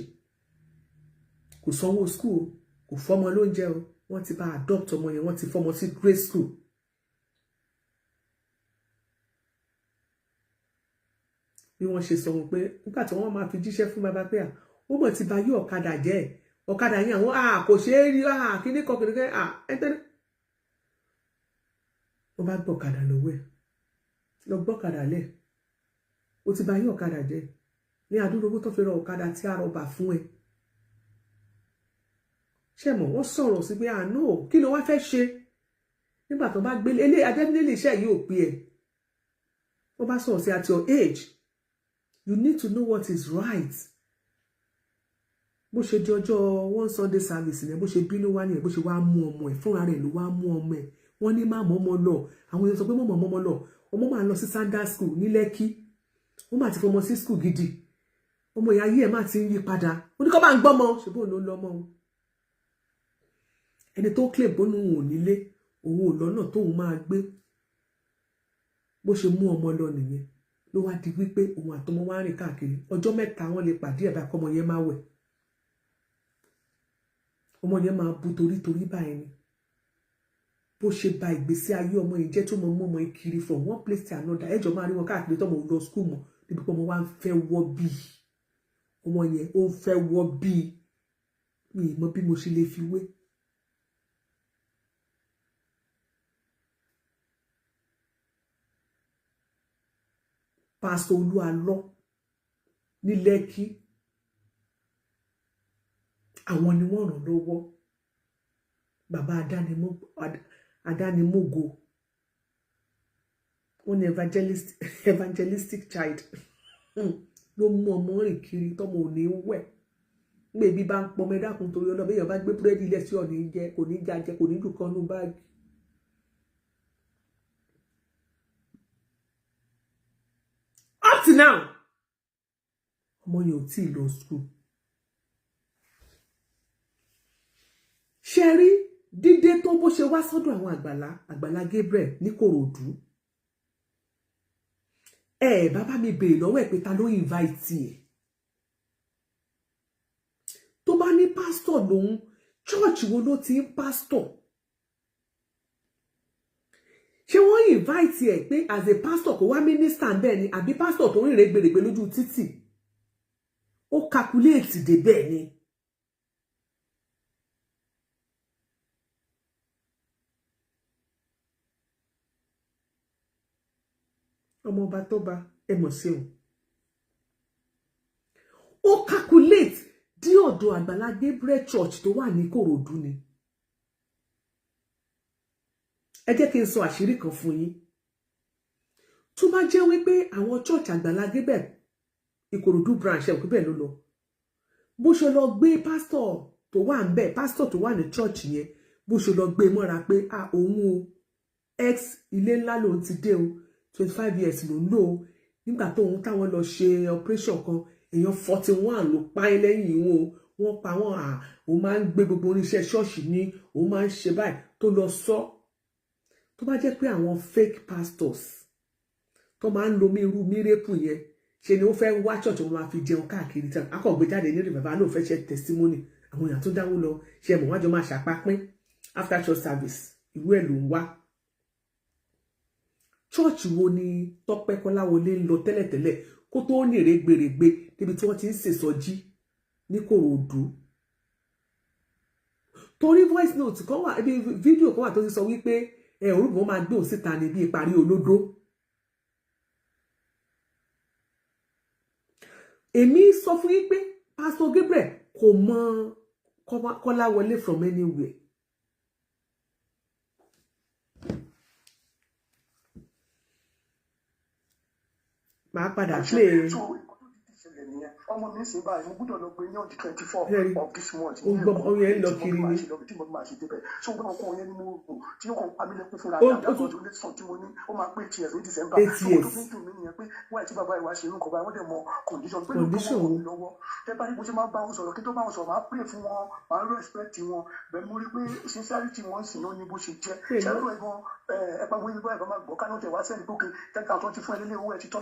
kò sanwó school kò fọ́mọ lóúnjẹ o wọ́n ti bá adopt ọmọ yẹn wọ́n ti fọ́mọ sí grade school. Bí wọ́n ṣe sọ wọn pé nígbà tí wọ́n máa fi jíṣẹ́ fún bàbá pé ó mọ̀ ti bá yí ọ̀kadà jẹ́ ọ̀kadà yẹn àwọn kò ṣeé rí kíní kọkìnrin ẹ̀ńtẹ́rẹ́ wọ́n bá gbọ́ ọ̀kadà lọ́wọ́ ẹ̀ lọ gbọ́ ọ̀kadà lẹ̀ ó ti bá yí ọ̀kadà jẹ́ ní àdúrà owó tó fi ra ọ̀kadà tí a rọ̀bà fún ẹ. Ṣé mọ̀ wọ́n sọ̀rọ̀ sí pé àánú kí ló wá fẹ́ ṣe nígbà tó bá gbé ilé adébílẹ̀ iṣẹ́ yìí ò pé ẹ̀ wọ́n bá sọ̀rọ̀ sí at your age you need to know what is right. Bó ṣe di ọjọ́ one Sunday service ni bó ṣe bínú wá nìyẹn bó ṣe wá mú ọmọ ẹ̀ fúnra rẹ̀ ló wá mú ọmọ ẹ̀ wọ́n ní má mọ́ ọmọ lọ àwọn èèyàn sọ pé mọ́ ọmọ lọ ọmọ máa lọ sí Sunday school ní Lẹ́kí wọ́n máa ti fọmọ sí school gidi ọmọ ìyá ayé ẹ̀ máa ti ń yí padà ó ní kọ́ bá ń gbọ́mọ ṣùgbọ́n òun ló lọ́mọ ẹni tó claim bó ní òun ò nílé òun ò lọ́nà tóun máa gbé bó ṣe mú ọmọ lọ nìyẹn ló wá di wípé òun àtọmọ wá rìn káàkiri ọjọ́ mẹ́ta wọ́n lè pàdé ẹ̀ bá kọ́mọ yẹn máa wẹ̀ ọmọ yẹn máa bu torítorí báyìí ni bó ṣe ba ìgbésí ayé ọmọ yìí jẹ́ tó mọ ọmọ yìí kiri from one place to another ẹjọ́ máa rí wọn káàkiri tọ́mọ lọ school mọ́ níbi pé ọmọ wa ń fẹ́ wọ́ bí ọmọ yẹn ó ń fẹ́ wọ́ bí mi ì mọ bí mo ṣe lè fi wé. Pásítọ̀ Olúalọ́ ní Lẹ́kí àwọn ni wọ́n ràn lọ́wọ́ bàbá adánimógo wọ́n ní evangelistic child ló mú ọmọ rìn kiri tọ́mọ ò ní wẹ̀ nígbà ibi bá ń pọnmọ ẹ dákun torí ọlọ́bẹ èèyàn bá gbé búrẹ́dì ilẹ̀ sí ọ̀nì jẹ kò ní jẹ kò ní dùn kan nú báàgì. Up to now ọmọ yẹn ò tí ì lọ school. Ṣé rí dídé tó bó ṣe wá sọ́dọ̀ àwọn Àgbàlá Gabriel ní Kòròdú bàbá mi béèrè lọ́wọ́ ẹ̀ pé ta ló invite ẹ̀ tó bá ní pásítọ̀ lòun church wo ló ti ń pásítọ̀ ṣé wọ́n invite ẹ̀ pé as a pastor kò wá minister bẹ́ẹ̀ ni àbí pastor tó ń rìn rẹ́gbẹ̀rẹ̀gbẹ̀ lójú títì ó calculate dé bẹ́ẹ̀ ni. ọmọ ọba tó bá ẹ mọ̀ sí òun ó calculate dí ọ̀dọ̀ Àgbàlá Gabriel church tó wà ní Kòròdú ni. Ẹ jẹ́ kí n sọ àṣírí kan fún yín tó bá jẹ́ wípé àwọn church Àgbàlá Gabriel Ìkòròdú branch ẹ̀ bẹ́ẹ̀ ló lọ bó ṣe lọ gbé pastor tó wà ń bẹ̀ pastor tó wà ní church yẹn bó ṣe lọ gbé mọ́ra pé òun o ex ilé ńlá lòun ti dé o 25 years ló ń lò ó nígbà tóun táwọn lọ ṣe operation kan èèyàn 41 ló pa ẹ́ lẹ́yìn wọn wọ́n pa wọ́n òun máa ń gbé gbogbo oníṣẹ́ ṣọ́ọ̀ṣì ní òun máa ń ṣe báyìí tó lọ sọ tó bá jẹ́ pé àwọn fake pastors tó máa ń lo irú mírèkù yẹn ṣe ni ó fẹ́ wá church wọn máa fi jẹun káàkiri tí akọ̀gbé jáde nínú bàbá náà fẹ́ ṣe testimony àwọn èèyàn tó dáwó lọ ṣe mọ̀ wájọ máa ṣàpápín after church service ìlú ẹ̀ ló ń wá. Church wo ni Tọ́pẹ́ Kọ́láwọlé ń lọ tẹ́lẹ̀tẹ́lẹ̀ kó tó ní rẹ́gbẹ̀rẹ́gbẹ̀ níbi tí wọ́n ti ń ṣèsọjí ní Kòròdú. Torí voice note kan wà ibi fídíò kan wà tó ti sọ wípé orúkọ máa gbé òun síta ní bí ìparí olódó. Èmi sọ fún yín pé Pastor Gabriel kò mọ Kọ́láwọlé from anywhere. Máa padà play. Ọmọ mi sì báyìí mo gbọ́dọ̀ lọ gbé ní on the 24 of this month. Ó gbọ́ ọmọ yẹn lọ kiri ni. Tí mo máa ṣe débẹ̀. Ṣé o gbọ́ ọkọ yẹn ni mo rò tí ó kàn pa mí lẹ́kún fúnra rẹ̀ àbí àtọ́jú lẹ́sàn tí mo ní ó máa pé 8 years ní December. 8 years. Tó fi ń dùn mí nìyẹn pé wáyé tí bàbá ìwà ṣe irú nǹkan báyìí wọ́n dẹ̀ mọ condition pé ló tó wọ́n mi lọ́wọ́. Tẹ́ bá ní bó ṣe máa bá wọn sọ̀rọ̀ kí tó bá wọn sọ̀rọ̀ máa pray fún wọn máa respect wọn bẹ́ẹ̀ mo rí pé sincerity wọn sì ló ní bó ṣe jẹ́. Ṣẹ́rú ẹ̀gbọ́n ẹ̀pá wọ́n ìgbọ́ ẹ̀gbọ́n máa gbọ́ kánú tẹ̀ wá sẹ́ni pókè 10,000 ti fún ẹ lélẹ̀ owó ẹ̀ ti tọ́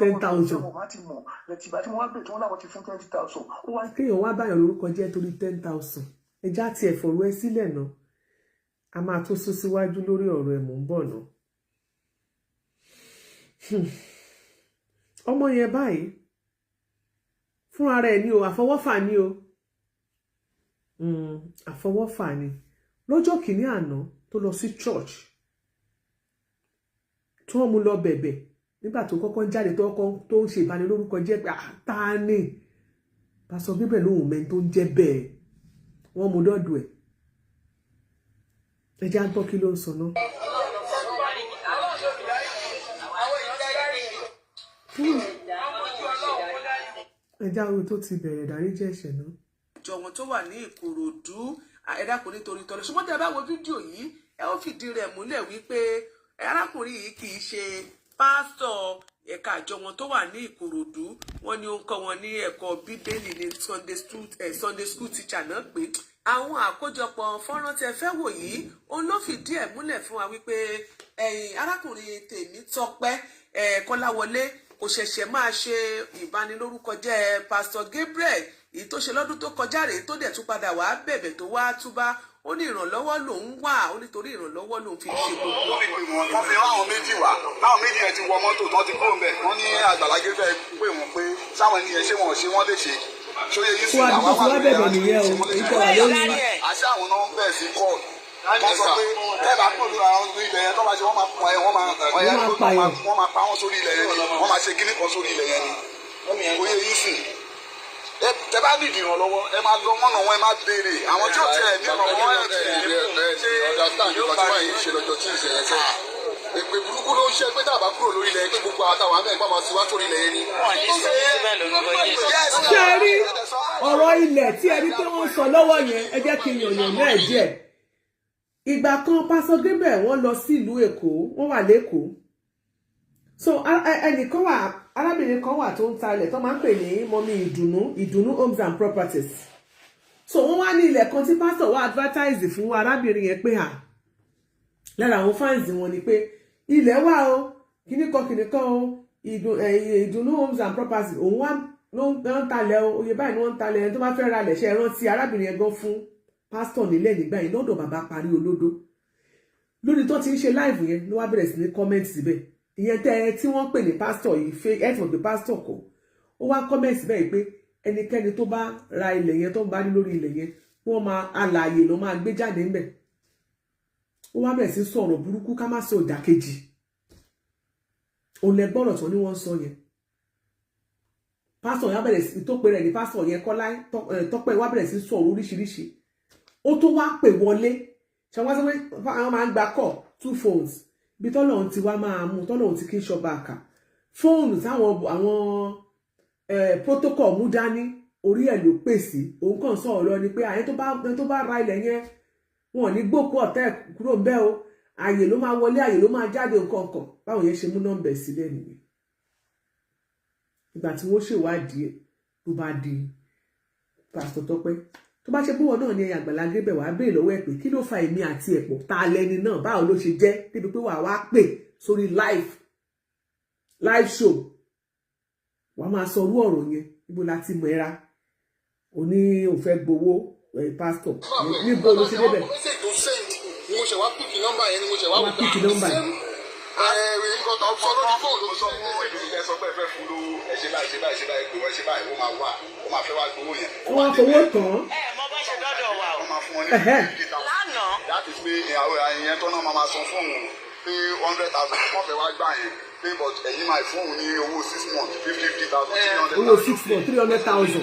kéèyàn wá báyọ̀ lórúkọ jẹ́ torí 10,000 ẹjá tiẹ̀ fọ̀rọ̀ ẹ sílẹ̀ náà a máa tó sún síwájú lórí ọ̀rọ̀ ẹ̀ mò ń bọ̀ náà. ọmọ yẹn báyìí fún ara ẹ̀ ní o àfọwọ́fà ní o àfọwọ́fà ni lọ́jọ́ kìíní àná tó lọ sí church tí wọ́n mú lọ bẹ̀bẹ̀ nígbà tó kọ́kọ́ ń jáde tó ń ṣe ìbanilórúkọ jẹ́ pé ta ni Pastor Gabriel lóhùn mẹ́ni tó ń jẹ́ bẹ́ẹ̀ wọ́n mú dọ́dọ̀ ẹ̀ ẹjẹ́ à ń tọ́ kí ló ń sọ náà. ẹja wo tó ti bẹ̀rẹ̀ dáríjì ẹ̀ṣẹ̀ náà. ìjọ wọn tó wà ní Ìkòròdú ẹ dákun nítorí tọrọ ṣùgbọ́n tí a bá wo fídíò yìí ẹ ó fìdí rẹ̀ múlẹ̀ wípé arákùnrin yìí kì í ṣe pásítọ̀ ẹ̀ka àjọ wọn tó wà ní Ìkòròdú. Wọ́n ní ó ń kọ́ wọn ní ẹ̀kọ́ bíbélì ní Sunday school teacher náà pé àwọn àkójọpọ̀ fọ́nrán tí ẹ fẹ́ wò yìí òun ló fìdí ẹ̀ múlẹ̀ fún wa wípé arákùnrin Tèmítọ́pẹ́ Kọ́láwọlé kò ṣẹ̀ṣẹ̀ máa ṣe ìbanilórúkọjẹ́ Pastor Gabriel èyí tó ṣe lọ́dún tó kọjá rèé tó dẹ̀ tún padà wá bẹ̀bẹ̀ tó wá túbá ó ní ìrànlọ́wọ́ lòun wà ó nítorí ìrànlọ́wọ́ lòun fi ṣe gbogbo. wọ́n fi àwọn méjì wá láwọn méjì yẹn ti wọ mọ́tò tó ti kúrò ńbẹ̀ wọ́n ní Àgbàlá Gabriel pé wọ́n pé sáwọn ènìyàn ṣé wọ́n ṣe wọ́n lè ṣe ṣóyè yìí sí àwọn àwọn àwọn bẹ̀bẹ̀ nìyẹn o èyí tó wà lórí. àṣà àwọn náà ń bẹ̀ sí kọ́ọ̀t wọ́n sọ pé bẹ́ẹ̀ bá kúrò lórí àwọn ilẹ̀ yẹn tó bá ṣe wọ́n máa pa wọ́n sórí ilẹ̀ yẹn wọ́n máa ṣe kíní kan sórí ilẹ̀ yẹn ni òye yìí sì tẹ bá nídìí ìrànlọ́wọ́ ẹ máa lọ mọ́nà wọn ẹ máa béèrè àwọn tí ó tẹ ẹ ní ìrànlọ́wọ́ ẹ ti ṣe yóò bá yìí ṣe lọ́jọ́ tí ìṣẹ̀lẹ̀ ṣe èpè burúkú ló ń ṣe pé tàbá kúrò lórí ilẹ̀ pé gbogbo àtàwọn àmì ẹ̀gbọ́n máa ti wá sórí ilẹ̀ yẹn ni. ṣé ẹ rí ọ̀rọ̀ ilẹ̀ tí ẹni tí wọ́n sọ lọ́wọ́ yẹn ẹ jẹ́ kí n yànyàn náà díẹ̀. ìgbà kan Pastor Gabriel wọ́n lọ sí ìlú Èkó wọ́n wà lÉkòó so ẹnìkan wà arábìnrin kan wà tó ń ta ilẹ̀ tó máa ń pè ní mọ́mí ìdùnnú homes and properties so wọ́n wá ní ilẹ̀ kan tí pásítọ̀ wá advertise fún arábìnrin yẹn pé lára àwọn fans wọn ni pé ilẹ̀ wà o kìnnìkan o ìdùnnú homes and properties òun wá ló ń talẹ̀ o oye báyìí ni wọ́n ń talẹ̀ ẹni tó bá fẹ́ ra ilẹ̀ ṣe rántí arábìnrin yẹn gan fún pásítọ̀ nílẹ̀ nígbà yìí lọ́dọ̀ bàbá parí olódó lórí tó ti ń ṣe live yẹn ló wá bẹ̀rẹ̀ sí ní comment síbẹ̀ ìyẹn tí wọ́n pè ní pásítọ̀ yìí fake ẹ̀sìn pé pásítọ̀ kọ́ ó wá comment síbẹ̀ pé ẹnikẹ́ni tó bá ra ilẹ̀ yẹn tó ń bá ní lórí ilẹ̀ yẹn wọ́n máa alààyè ló máa gbé jáde ńbẹ̀ ó wá bẹ̀rẹ̀ sí sọ̀rọ̀ burúkú ká má sọ ìdàkejì òun lẹ gbọ́rọ̀ tó ní wọ́n sọ yẹn pásítọ̀ yẹn bẹ̀rẹ̀ sí tó pe rẹ̀ ní pásítọ̀ yẹn Kọ́lá Tọ́pẹ́ wá bẹ̀rẹ̀ sí sọ̀rọ̀ oríṣiríṣi ó tó wá pè wọlé ṣe wọ́n sọ pé àwọn máa ń gba call 2 phones bí tọ́lọ́run ti wá máa mú tọ́lọ́run ti kí ń ṣọba àkà fóònù táwọn àwọn protocol mú dání orí ẹ̀ ló pèsè òun kàn sọ̀rọ̀ lọ ni pé àyẹn tó bá ra ilẹ̀ yẹn wọn ò ní gbókù ọ̀tẹ̀ kúrò ń bẹ́ o àyè ló máa wọlé àyè ló máa jáde nǹkan kan báwọn yẹn ṣe mú nọ́mbà sílẹ̀ nìyẹn ìgbà tí wọ́n ṣèwádìí ẹ̀ ló bá di pásítọ̀ Tọ́pẹ́ tó bá ṣe pé wọn náà ní Àgbàlá Gabriel wàá béèrè lọ́wọ́ ẹ̀ pé kí ló fa èmi àti ẹ̀pọ̀ ta lẹni náà báwo ló ṣe jẹ́ débi pé wàá wá pè sórí live show wàá máa sọ orú ọ̀rọ̀ yẹn níbo la ti mọ̀ ẹ́ra òní ò fẹ́ gbowó pásítọ̀ níbo ló ṣe débẹ̀. ni mo ṣe wá píkì nọ́mbà yẹn ni mo ṣe wá píkì nọ́mbà yẹn. nǹkan tó sọ lórí fóònù ló sọ fún ìdílé sọ pé ẹ fẹ́ fún lówó ẹ ṣe báyìí pé wọ́n ṣe báyìí ó máa fẹ́ wá gbowó yẹn. wọ́n fowó tán. mo bá ṣe dọ́dọ̀ wa o. wọ́n máa fún wọn ní lánàá. láti pé ìyẹn tó náà máa san fóònù pé 100,000 wọ́n fẹ́ wá gbà yẹn pé but ẹ̀yin máa fóònù ní owó 6 months 50,000 owó 6 months 300,000.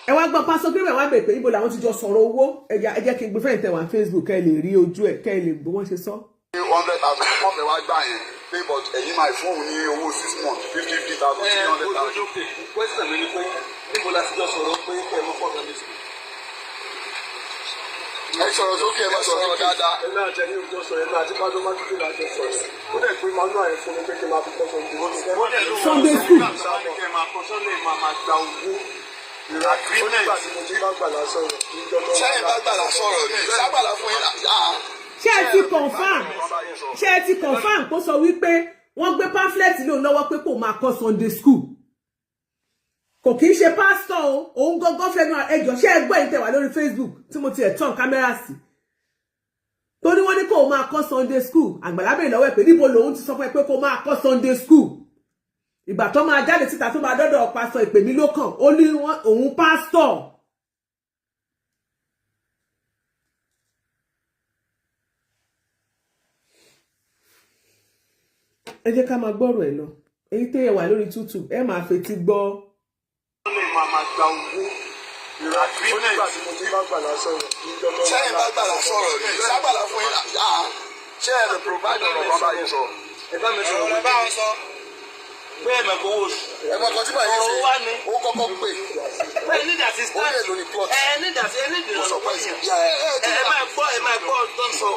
ẹ wá gbọ́ Pastor Gabriel wá bẹ̀ pé ibo làwọn ti jọ sọ̀rọ̀ owó ẹ jẹ́ kí n gbé fẹ́yìn tẹ̀wá Facebook kẹ́ ẹ lè rí ojú ẹ̀ kẹ́ ẹ lè bó wọ́n ṣe sọ. 100,000 wọ́n fẹ́ wá gbà yẹn pé but ẹ̀yin máa fóònù ní owó 6 months 50,000 300,000. question mi ni pé níbo la ti jọ sọ̀rọ̀ pé kẹ́ ẹ mọ́ fọ́ọ̀nù mi sí. ẹ sọ̀rọ̀ sókè ẹ má sọ̀rọ̀ dáadáa. ẹ náà jẹ́ ní ìjọ sọ̀rọ̀ ẹ náà àti pàdé má kíkì láti sọ̀rọ̀ ó dẹ̀ pé manú àyẹ̀ fún mi pé kí n máa fi tọ́sọ̀ ìdìbò ní kẹ́ Sunday school. sẹ́yìn bá gbàlá sọ̀rọ̀ ni sábàlá fún yín náà. ṣé ẹ ti confam kó sọ wípé wọ́n gbé pamphlet lóun lọ́wọ́ pé kò máa kọ́ Sunday school kò kì í ṣe pásítọ̀ o òun gangan fẹnu ẹjọ́ ṣé ẹ gbọ́ èyí tẹ́ wà lórí Facebook tí mo ti ẹ̀ tán kámẹ́rà sí tó ní wọ́n ní kó máa kọ́ Sunday school Àgbàlá bèèrè lọ́wọ́ ẹ̀ pé níbo lòun ti sọ fún ẹ pé kó máa kọ́ Sunday school ìgbà tó máa jáde síta tó máa dọ́dọ̀ pásítọ̀ ìpè mí lókàn ó ní òun pásítọ̀. ẹ jẹ́ ká máa gbọ́rọ̀ ẹ̀ lọ èyí tẹ́ ẹ wà lórí YouTube ẹ máa fetí gbọ́. ó lè máa gba owó onígbà tí mo ti bá gbàlá sọ̀rọ̀ sẹ́yìn bá gbàlá sọ̀rọ̀ ni sábàlá fún yín náà ṣé ẹ lè provide ọ̀rọ̀ bàbá yìí sọ. ẹ bá mi sọ̀rọ̀ ẹ bá wọn sọ pé ẹ mọ̀ kó wò sùn. ẹ mọ̀ kọ́ tí báyìí ṣe ó kọ́kọ́ pè. ẹ ní dàtí ó lè lórí plot. ẹ ní dàtí ẹ ní ìdìrọ̀ ẹ máa gbọ́ tó ń sọ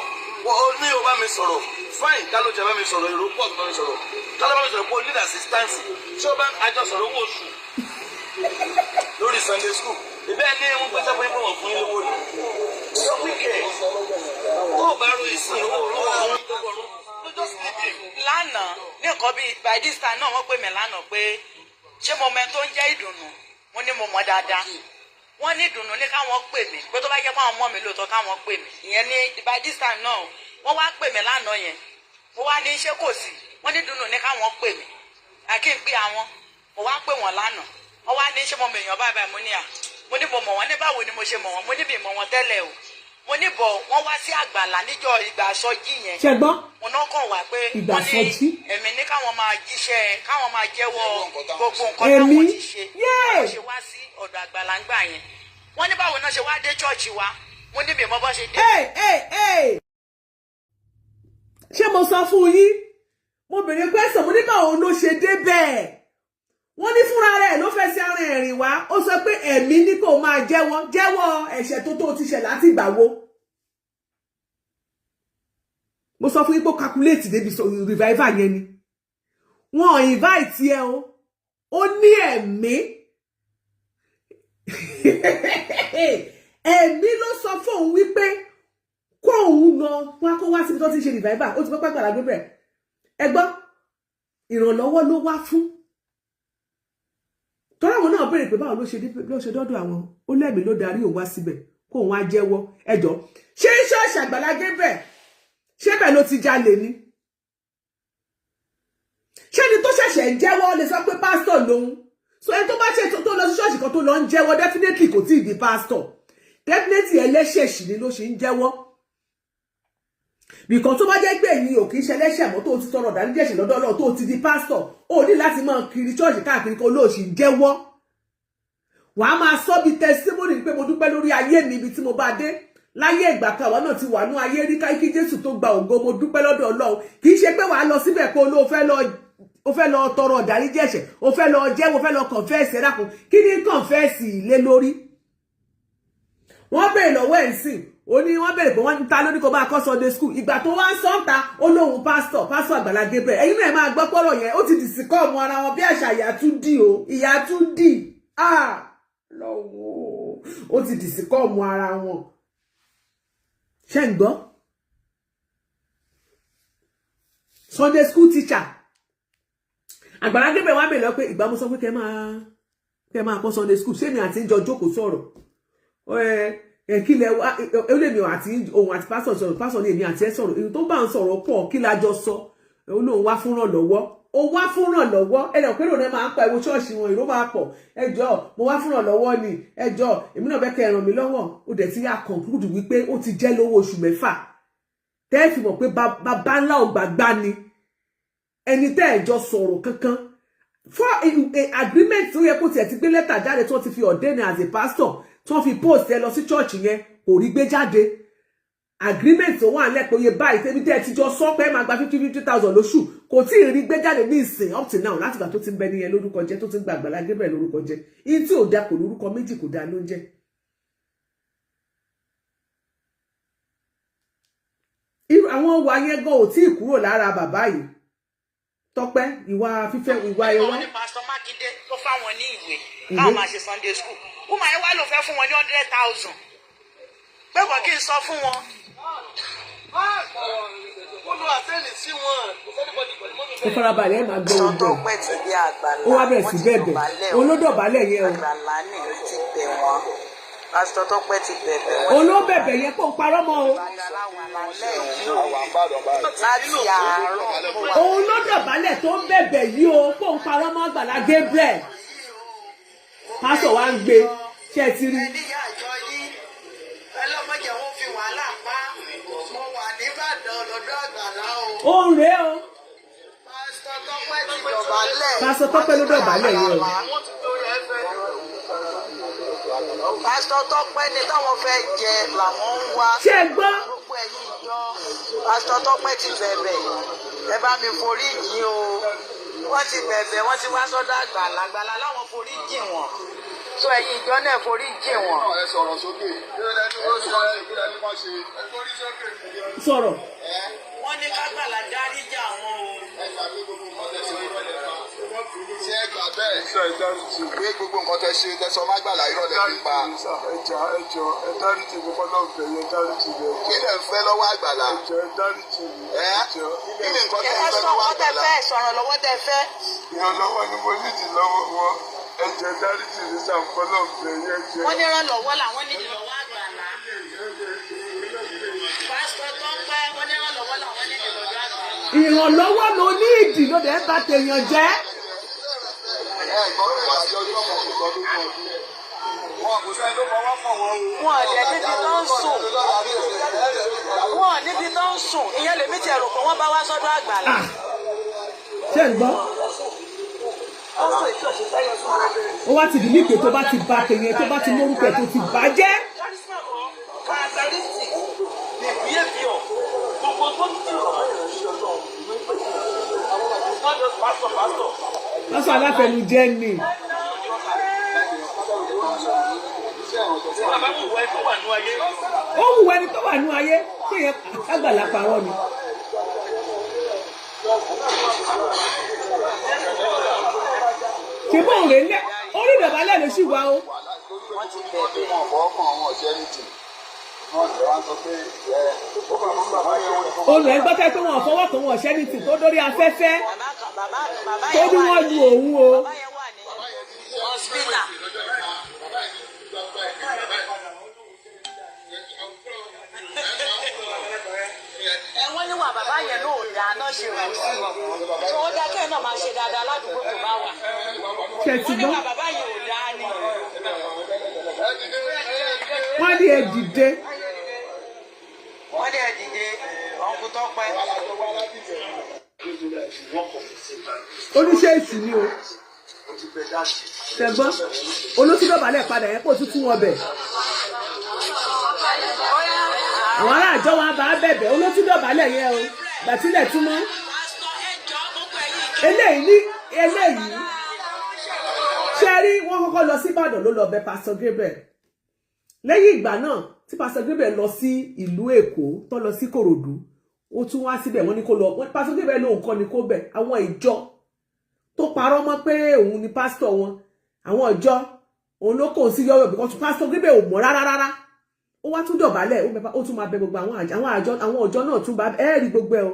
wọ́n ní o bá mi sọ̀rọ̀ fine ká ló jẹ́ bá mi sọ̀rọ̀ èrò pọ̀ tó bá mi sọ̀rọ̀ ká ló bá mi sọ̀rọ̀ pé o need assistance ṣé o bá àjọ sọ̀rọ̀ owó oṣù lórí Sunday school ìbẹ́ ní ń pèsè fún ìfowópamọ́ fún ilé owó ni ṣé wíkẹ̀ tó o bá ro ìsìn owó ọ̀hún lánàá ní nǹkan bíi by this time náà wọ́n pè mí lánàá pé ṣé mo mọ tó ń jẹ́ ìdùnnú mo ní mo mọ̀ dáadáa wọ́n ní ìdùnnú ní káwọn pè mí pé tó bá jẹ́ fáwọn ọmọ mi lóòótọ́ káwọn pè mí ìyẹn ní by this time náà wọ́n wá pè mí lánàá yẹn mo wá ní ṣé kò sí wọ́n ní ìdùnnú ní káwọn pè mí àkí ń pè àwọn mo wá pè wọ́n lánàá wọ́n wá ní ṣé mo mọ èèyàn báyìí mo ní à mo ní mo mọ̀ wọ́n ní báwo ni mo ṣe mọ̀ wọ́n mo ní bí mọ̀ wọ́n tẹ́lẹ̀ o mo ní bọ̀ wọ́n wá sí àgbàlá níjọ́ ìgbà àsọjí yẹn ṣẹgbọ́n mo náà kàn wá pé ìgbà wọ́n ní àsọjí èmi ní káwọn máa jíṣẹ́ káwọn máa jẹ́wọ́ gbogbo nǹkan táwọn ti ṣe wọ́n ṣe wá sí ọ̀dọ̀ àgbàlá ńgbà yẹn wọ́n ní báwo náà ṣe wá dé chọ́ọ̀chì wa mo ní bí mo bọ́ ṣe dé. ṣé mo sọ fún yín mo béèrè pẹ́sàn mo ní báwo ló ṣe dé bẹ́ẹ̀ wọ́n ní fúnra rẹ̀ ló fẹ́ sí ara ẹ̀rìn wá ó sọ pé ẹ̀mí ní kò máa jẹ́wọ́ ẹ̀ṣẹ̀ tó ti ṣẹ̀ láti ìgbà wo mo sọ fún yín pé calculate débi revival yẹn ni wọ́n invite ẹ o ó ní ẹ̀mí ẹ̀mí ló sọ fún òun wípé kó òun lọ wá kó wá síbi tó ti ṣe revival ó ti pẹ́ Agbala Gabriel ẹ gbọ́ ìrànlọ́wọ́ ló wá fún tọ́lá àwọn náà béèrè pé báwo ló ṣe dọ́dọ̀ àwọn ó lẹ́mìí ló darí òun wá síbẹ̀ kó òun á jẹ́wọ́ ẹjọ́ ṣé ṣọ́ọ̀ṣì Agbala Gabriel ṣé bẹ́ẹ̀ ló ti jalè ni ṣé ni tó ṣẹ̀ṣẹ̀ ń jẹ́wọ́ lè sọ pé pásítọ̀ lòun so ẹni tó bá ṣe tó lọ sí ṣọ́ọ̀ṣì kan tó lọ ń jẹ́wọ́ definitely kò tí ì di pásítọ̀ definitely ẹlẹ́ṣẹ̀ṣì ni ló ṣe ń jẹ́wọ́ bìkan tó bá jẹ́ pé èyí ò kì í ṣe ẹlẹ́ṣẹ̀ mọ́ tó ti tọrọ ìdáríjẹ̀ṣẹ̀ lọ́dọ̀ Ọlọ́run tó ti di pásítọ̀ ó ní láti máa kiri ṣọ́ọ̀ṣì káàkiri kó lóòṣì ń jẹ́wọ́ wàá máa sọ bí testimony pé mo dúpẹ́ lórí ayé mi ibi tí mo bá dé láyé ìgbà kan àwa náà ti wà ní ayé rí káyí kí Jésù tó gba ògo mo dúpẹ́ lọ́dọ̀ Ọlọ́run kì í ṣe pé wàá lọ síbẹ̀ pé o fẹ́ lọ tọrọ ìdáríjẹ̀ṣẹ̀ o fẹ́ lọ jẹ́wọ́ o fẹ́ lọ confess ẹ̀dàkùn kí ni confess lé lórí wọ́n bèèrè lọ́wọ́ ẹ̀ sìn ó ní wọ́n bèèrè pé wọ́n ń ta lóní kó bá kọ́ Sunday school ìgbà tó wá ń sọ́ǹta ó lóhun pásítọ̀ Agbala Gabriel ẹ̀yin náà máa gbọ́ pọ́rọ̀ yẹn ó ti dìsí kọ́ ọmọ ara wọn bí àṣà ìyá tún dì lọ́wọ́ ó ti dìsí kọ́ ọmọ ara wọn ṣé ń gbọ́ Sunday school teacher Agbala Gabriel wá bèèrè lọ pé ìgbà mo sọ pé kẹ́ máa kọ́ Sunday school ṣé mi àti ń jọ jókòó sọ̀rọ̀ kí lẹ wá ó lè mi àti òun àti pásítọ̀ ní èmi àti ẹ sọ̀rọ̀ èyí tó bá ń sọ̀rọ̀ pọ̀ kí la jọ sọ ó lóun wá fún rànlọ́wọ́ ó wá fún rànlọ́wọ́ ẹnì pé lòun máa ń pa ewu ṣọ́ọ̀ṣì wọn ìró máa pọ̀ ẹjọ́ mo wá fún rànlọ́wọ́ ni ẹjọ́ èmi náà bẹ́ẹ̀ kẹ́ ẹ ràn mí lọ́wọ́ ó dẹ̀ ti yà conclude wípé ó ti jẹ́ lówó oṣù 6 tẹ́ ẹ fi mọ̀ pé bàbá ńlá ògbàgbá ni ẹni tẹ́ ẹ jọ sọ̀rọ̀ kankan for agreement tó yẹ kó tiẹ̀ ti gbé lẹ́tà jáde tó ti fi ordain as a pastor tó fi post ẹ lọ sí church yẹn kò rí gbé jáde agreement tó wà lẹ́pọ̀ iye báyìí tẹ́bí tẹ́ ti jọ sọ pé máa gba 50,000 lóṣù kò tí ì rí gbé jáde ní ìsìn up till now láti gbà tó ti ń bẹ nìyẹn lórúkọ jẹ́ tó ti ń gba Agbala Gabriel lórúkọ jẹ́ in tí ò dá kò lórúkọ méjì kò dá ló ń jẹ́ àwọn wà yẹn gan ò tí ì kúrò lára bàbá yìí Tọ́pẹ́ ìwà fífẹ́ ìwà ẹwà. Àwọn ní Pastor Mákindé tó fáwọn ní ìwé káwọn máa ṣe Sunday school wúmọ̀ ẹ wá ló fẹ́ fún wọn ní 100,000 pé kò kí n sọ fún wọn. Ó farabalẹ̀ ẹ̀ máa gbọ́ oúnjẹ ó wá bẹ̀rẹ̀ sí bẹ̀bẹ̀ olódọ̀bálẹ̀ yẹn o. Pásítọ̀ Tọ́pẹ́ ti bẹ̀bẹ̀ wọn. Olóbẹ̀bẹ̀ yẹn kò parọ́ mọ́ o. Láti àárọ̀. Òun ló dọ̀bálẹ̀ tó ń bẹ̀bẹ̀ yìí o kò ń parọ́ mọ́ Agbala Gabriel. Pásítọ̀ wa ń gbé ṣe ti rí. Ó ń rèé o. Pásítọ̀ Tọ́pẹ́ ló dọ̀bálẹ̀ yẹn o. Pásítọ̀ Tọ́pẹ́ ni táwọn fẹ́ jẹ làwọn ń wá. Ṣé gbọ́? Gbogbo ẹ̀yin ìjọ Pásítọ̀ Tọ́pẹ́ ti bẹ̀bẹ̀ ẹ bá mi forí jìn o wọ́n ti bẹ̀bẹ̀ wọ́n ti wá sọ́dọ̀ Àgbàlá láwọn forí jìn wọ́n so ẹ̀yin ìjọ náà forí jìn wọ́n. ẹ sọ̀rọ̀ sókè sọ̀rọ̀. wọ́n ní k'Àgbàlá dáríjì àwọn o. ṣé ẹ gbà bẹ́ẹ̀ pé gbogbo nǹkan tẹ ṣe tẹ sọ m'Àgbàlá irọ́ lẹ fi pa. ẹjọ ẹ dáríjì gbogbo náà bẹ yẹn dáríjì rẹ. kí lẹ ń fẹ́ lọ́wọ́ Àgbàlá. ẹjọ ẹ dáríjì rẹ. kí ni nǹkan tẹ ń fẹ́ lọ́wọ́ Àgbàlá. ẹ sọ̀rọ̀ lọ́wọ́ tẹ fẹ́. ìrànlọ́wọ́ ni mo nídìí lọ́wọ́ wọn ẹjọ ẹ dáríjì rẹ sàǹfọ náà bẹ yẹn jẹ. wọ́n ní ìrànlọ́wọ́ làwọn nídìí lọ́wọ́ Àgbàlá. pásítọ̀ tó pẹ́ wọ́n ní ìrànlọ́wọ́ làwọn nídìí lọ́wọ́ Àgbàlá. ìrànlọ́wọ́ ló ní ìdí ló dẹ̀ bá tèèyàn jẹ́. wọn níbi tó ń sùn ìyẹn lèmi ti rò pé wọ́n bá wá sọ́dọ̀ Àgbàlá. ṣé ń gbọ́. ó wá ti dì ní ìpè tó bá ti ba tèèyàn tó bá ti lórúkọ tó ti bàjẹ́. pásítọ̀ aláfẹnujẹ ni. ó wù ẹni tó wà nú ayé kí èèyàn Àgbàlá parọ́ ni. ṣùgbọ́n òun rèé lẹ́ orí ìdọ̀bálẹ̀ ló sì wá o. olùrẹ̀ gbọ́kẹ́ pé wọn ò fọwọ́ kan wọn ọ̀ṣẹ́ ní tì tó dórí afẹ́fẹ́ tó ní wọ́n lu òun o. wọ́n ní wà bàbá yẹn náà ò dáa náà ṣe wà sí i tí wọ́n dákẹ́ náà máa ṣe dáadáa ládùúgbò tó bá wà. wọ́n ní wà bàbá yẹn ò dáa ni. wọ́n ní ẹ dìde. wọ́n ní ẹ dìde ọ̀nkú tó pẹ́. oníṣẹ́ èṣù ni o. ṣẹ̀gbọ́n olóṣùdọ̀bálẹ̀ padà yẹn pò tuntun wọn bẹ̀. àwọn ará àjọ wa bá bẹ̀bẹ̀ olóṣùdọ̀bálẹ̀ yẹn o gbàtílẹ̀ túmọ̀. eléyìí ṣe rí wọ́n kọ́kọ́ lọ sí Ìbàdàn ló lọ bẹ̀ Pastor Gabriel. lẹ́yìn ìgbà náà tí Pastor Gabriel lọ sí ìlú Èkó tó lọ sí Kòròdú ó tún wá síbẹ̀ wọ́n ní kó lọ Pastor Gabriel lóun kọ́ ni kó bẹ̀ àwọn ìjọ tó parọ́ mọ́ pé òun ni pásítọ̀ wọn àwọn ìjọ òun ló kò sí yọ̀yọ̀ because Pastor Gabriel ò mọ̀ rárá ó wá tún dọ̀bálẹ̀ ó tún máa bẹ gbogbo àwọn ọjọ́ náà tún bá ẹ́ẹ̀rí gbogbo ẹ̀ o.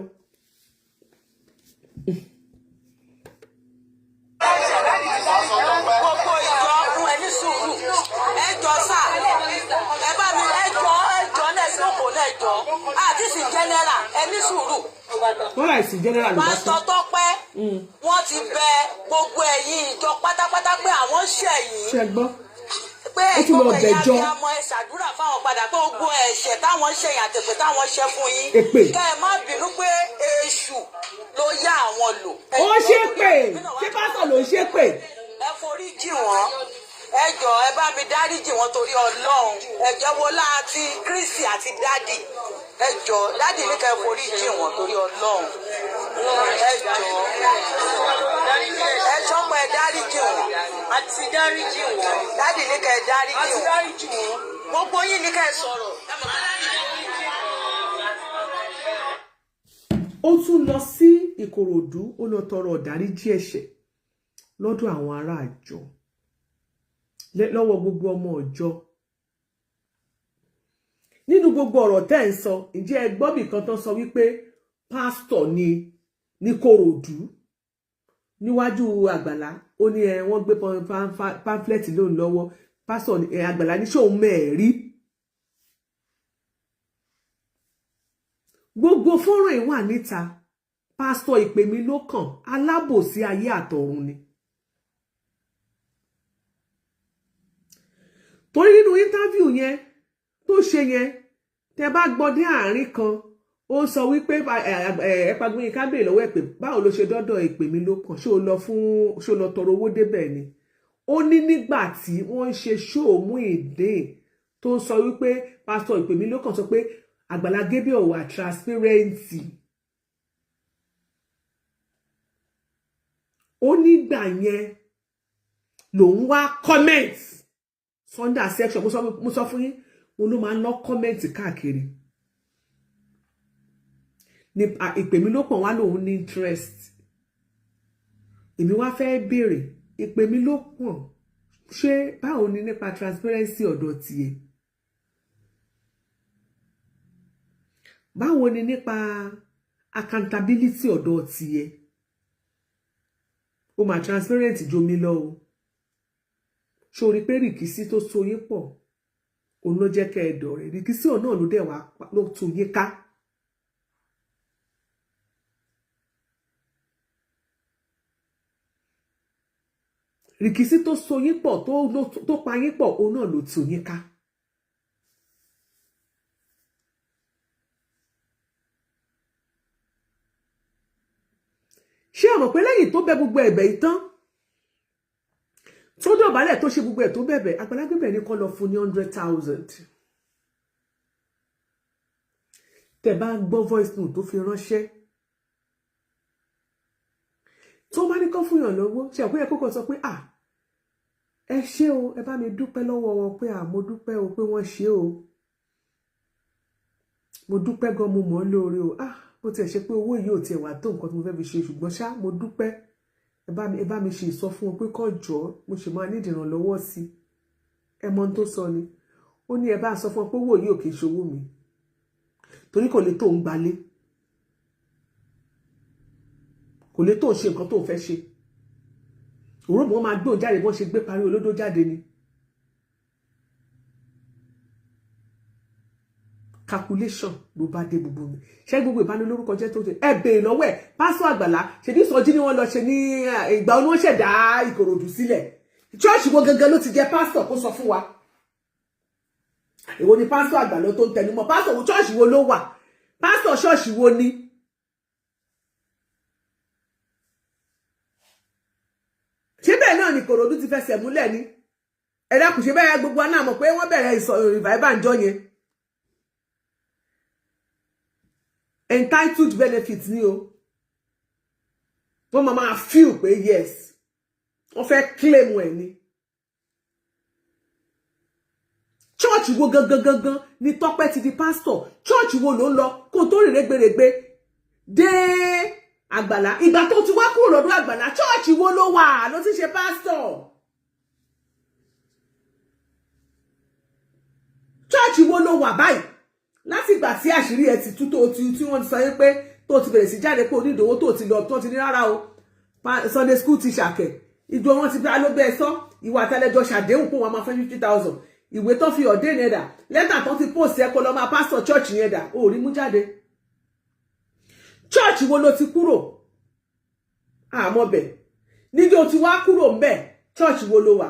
gbogbo ìjọ fún ẹni sùúrù ẹjọ sá ẹ bá mi ẹjọ lẹsìkò lẹjọ àti sí general ẹni sùúrù. wọ́n láì sí general ló bá sọ. pásítọ̀ Tọ́pẹ́ wọ́n ti bẹ gbogbo ẹ̀yin ìjọ pátápátá pé àwọn ṣẹ̀yìn. ṣe gbọ́. pé gbogbo ẹ̀yà bí a mọ ṣàdúrà fáwọn padà pé gbogbo ẹ̀ṣẹ̀ táwọn ṣẹ̀yìn àtẹ̀pẹ̀ táwọn ṣẹ̀ fún yín. kẹ́ ẹ má bínú pé èṣù ló yá àwọn lò. ó ṣépè ṣé pásítọ̀ ló ṣépè. ẹ forí jì wọ́n ẹ jọ̀ọ́ ẹ bá mi dáríjì wọ́n torí Ọlọ́run ẹ jọ̀wọ́ láti Kristi àti dádì ẹ jọ̀ọ́ dádì ní ká ẹ forí jì wọ́n torí Ọlọ́run ẹ jọ̀ọ́ ẹ jọ̀ọ́ ẹ dáríjì wọ́n àti dáríjì wọ́n dádì ní ká ẹ dáríjì wọ́n gbogbo yín ní ká ẹ sọ̀rọ̀. ó tún lọ sí Ìkòròdú ó lọ tọrọ ìdáríjì ẹ̀ṣẹ̀ lọ́dọ̀ àwọn ará àjọ lọ́wọ́ gbogbo ọmọ ọjọ́ nínú gbogbo ọ̀rọ̀ tẹ́ ń sọ ǹjẹ́ ẹ gbọ́ bìkan tán sọ wípé pásítọ̀ ni ní Kòròdú níwájú Àgbàlá ó ní wọ́n gbé pamphlet lóun lọ́wọ́ pásítọ̀ Àgbàlá ní ṣóun mẹ́ẹ̀rí gbogbo fọ́nrán ẹ̀ wà níta pásítọ̀ ìpè mi ló kàn alábòsí ayé àtọ̀run ni. torí nínú interview yẹn tó ṣe yẹn tẹ bá gbọ́ dé àárín kan ó sọ wípé ẹ̀pàgbọ́n ká béèrè lọ́wọ́ ẹ̀ pé báwo ló ṣe dọ́dọ̀ ìpè mi ló kàn ṣó lọ tọrọ owó débẹ̀ ni ó ní nígbà tí wọ́n ń ṣe ṣóò Muyideen tó ń sọ wípé pásítọ̀ ìpè mi ló kàn sọ pé Àgbàlá Gabriel wà transparency ó nígbà yẹn lòun wá comment Sunday section mo sọ fún yín mo ló máa ń lọ comment káàkiri ní ìpè mi ló pọ̀ wá lòun ní interest èmi wá fẹ́ béèrè ìpè mi ló pọ̀ ṣé báwo ni nípa transparency ọ̀dọ̀ tiẹ̀ báwo ni nípa accountability ọ̀dọ̀ tiẹ̀ ó máa transparent jo mi lọ o sórí pé rìkísí tó so yín pọ̀ òun ló jẹ́ kẹ́ ẹ dọ̀rẹ́ rìkísí ọ̀nà ló dẹ̀ wá ló tú yín ká rìkísí tó so yín pọ̀ tó pa yín pọ̀ òun náà ló tú yín ká. ṣé o mọ̀ pé lẹ́yìn tó bẹ gbogbo ẹ̀bẹ̀ ìtàn tó dọ̀bálẹ̀ tó ṣe gbogbo ẹ̀ tó bẹ̀bẹ̀ Agbala Gabriel ní kó lọ fún ní 100,000 tẹ́ bá gbọ́ voice note tó fi ránṣẹ́ tó bá ní kó fún yàn lọ́wọ́ ṣe àpéyẹ kókò sọ pé ẹ ṣé o ẹ bá mi dúpẹ́ lọ́wọ́ wọn pé mo dúpẹ́ o pé wọ́n ṣe o mo dúpẹ́ gan mo mọ̀ ọ́ lóore o bó tiẹ̀ ṣe pé owó yìí ò tiẹ̀ wà tó nǹkan tí mo fẹ́ fi ṣe ṣùgbọ́n ṣá mo dúpẹ́ ẹ bá mi ṣe ìsọ fún wọn pé kó jọ mo ṣe máa ní ìdìrànlọ́wọ́ sí ẹ mọ̀ ohun tó sọ ni ó ní ẹ bá sọ fún wọn pé owó yìí ò kì í ṣowó mi torí kò lè tó ń gbalé kò lè tó ń ṣe nǹkan tó ń fẹ́ ṣe òun wọn máa gbé òun jáde bọ́n ṣe gbé parí olódó jáde ni calculation ló bá dé gbogbo mi ṣé gbogbo ìbanilórúkọ jẹ́ tó ṣe ẹ béèrè lọ́wọ́ ẹ̀ pásítọ̀ Àgbàlá ṣe ní Ìsọjí ni wọ́n lọ ṣe ní ìgbà ni wọ́n ṣẹ̀dá Ìkòròdú sílẹ̀ ṣọ́ọ̀ṣì wo gangan ló ti jẹ́ pásítọ̀ kó sọ fún wa èwo ni pásítọ̀ Àgbàlá tó ń tẹnumọ́ pásítọ̀ wo ṣọ́ọ̀ṣì wo ló wà pásítọ̀ ṣọ́ọ̀ṣì wo ni ṣé bẹ́ẹ̀ náà ni Ìkòròdú ti fẹsẹ̀ múlẹ̀ ni ẹ dákun ṣe bẹ́ẹ̀ gbogbo wa náà mọ̀ pé wọ́n bẹ̀rẹ̀ revival ńjọ́ yẹn entitled benefits ni o wọ́n máa feel pé yes wọ́n fẹ́ claim ẹ̀ ni church wo gangan ni Tọ́pẹ́ ti di pastor church wo ló ń lọ kó tó rìn rẹ́gbẹ̀rẹ́gbẹ́ dé Àgbàlá ìgbà tó ti wá kúrò lọ́dọ̀ Àgbàlá church wo ló wà ló ti ṣe pastor church wo ló wà báyìí láti ìgbà tí àṣírí ẹ ti tú tó tí wọ́n ti sọ pé tó ti bẹ̀rẹ̀ sí jáde pé onídòwó tó ti lọ tó ti ní rárá o Sunday school ti ṣàkẹ́ ìjọ wọn ti bá ló bẹ́ẹ̀ sọ ìwà àtàlẹ́jọ ṣàdéhùn pé wọ́n máa fẹ́ 50,000 ìwé tó fi ọ̀dẹ́ yẹn dà lẹ́tà tó ti post ẹ kó lọ máa pastor church yẹn dà ó rí mú jáde church wo ló ti kúrò àmọ́ bẹ̀ níjó ti wá kúrò ńbẹ̀ church wo ló wà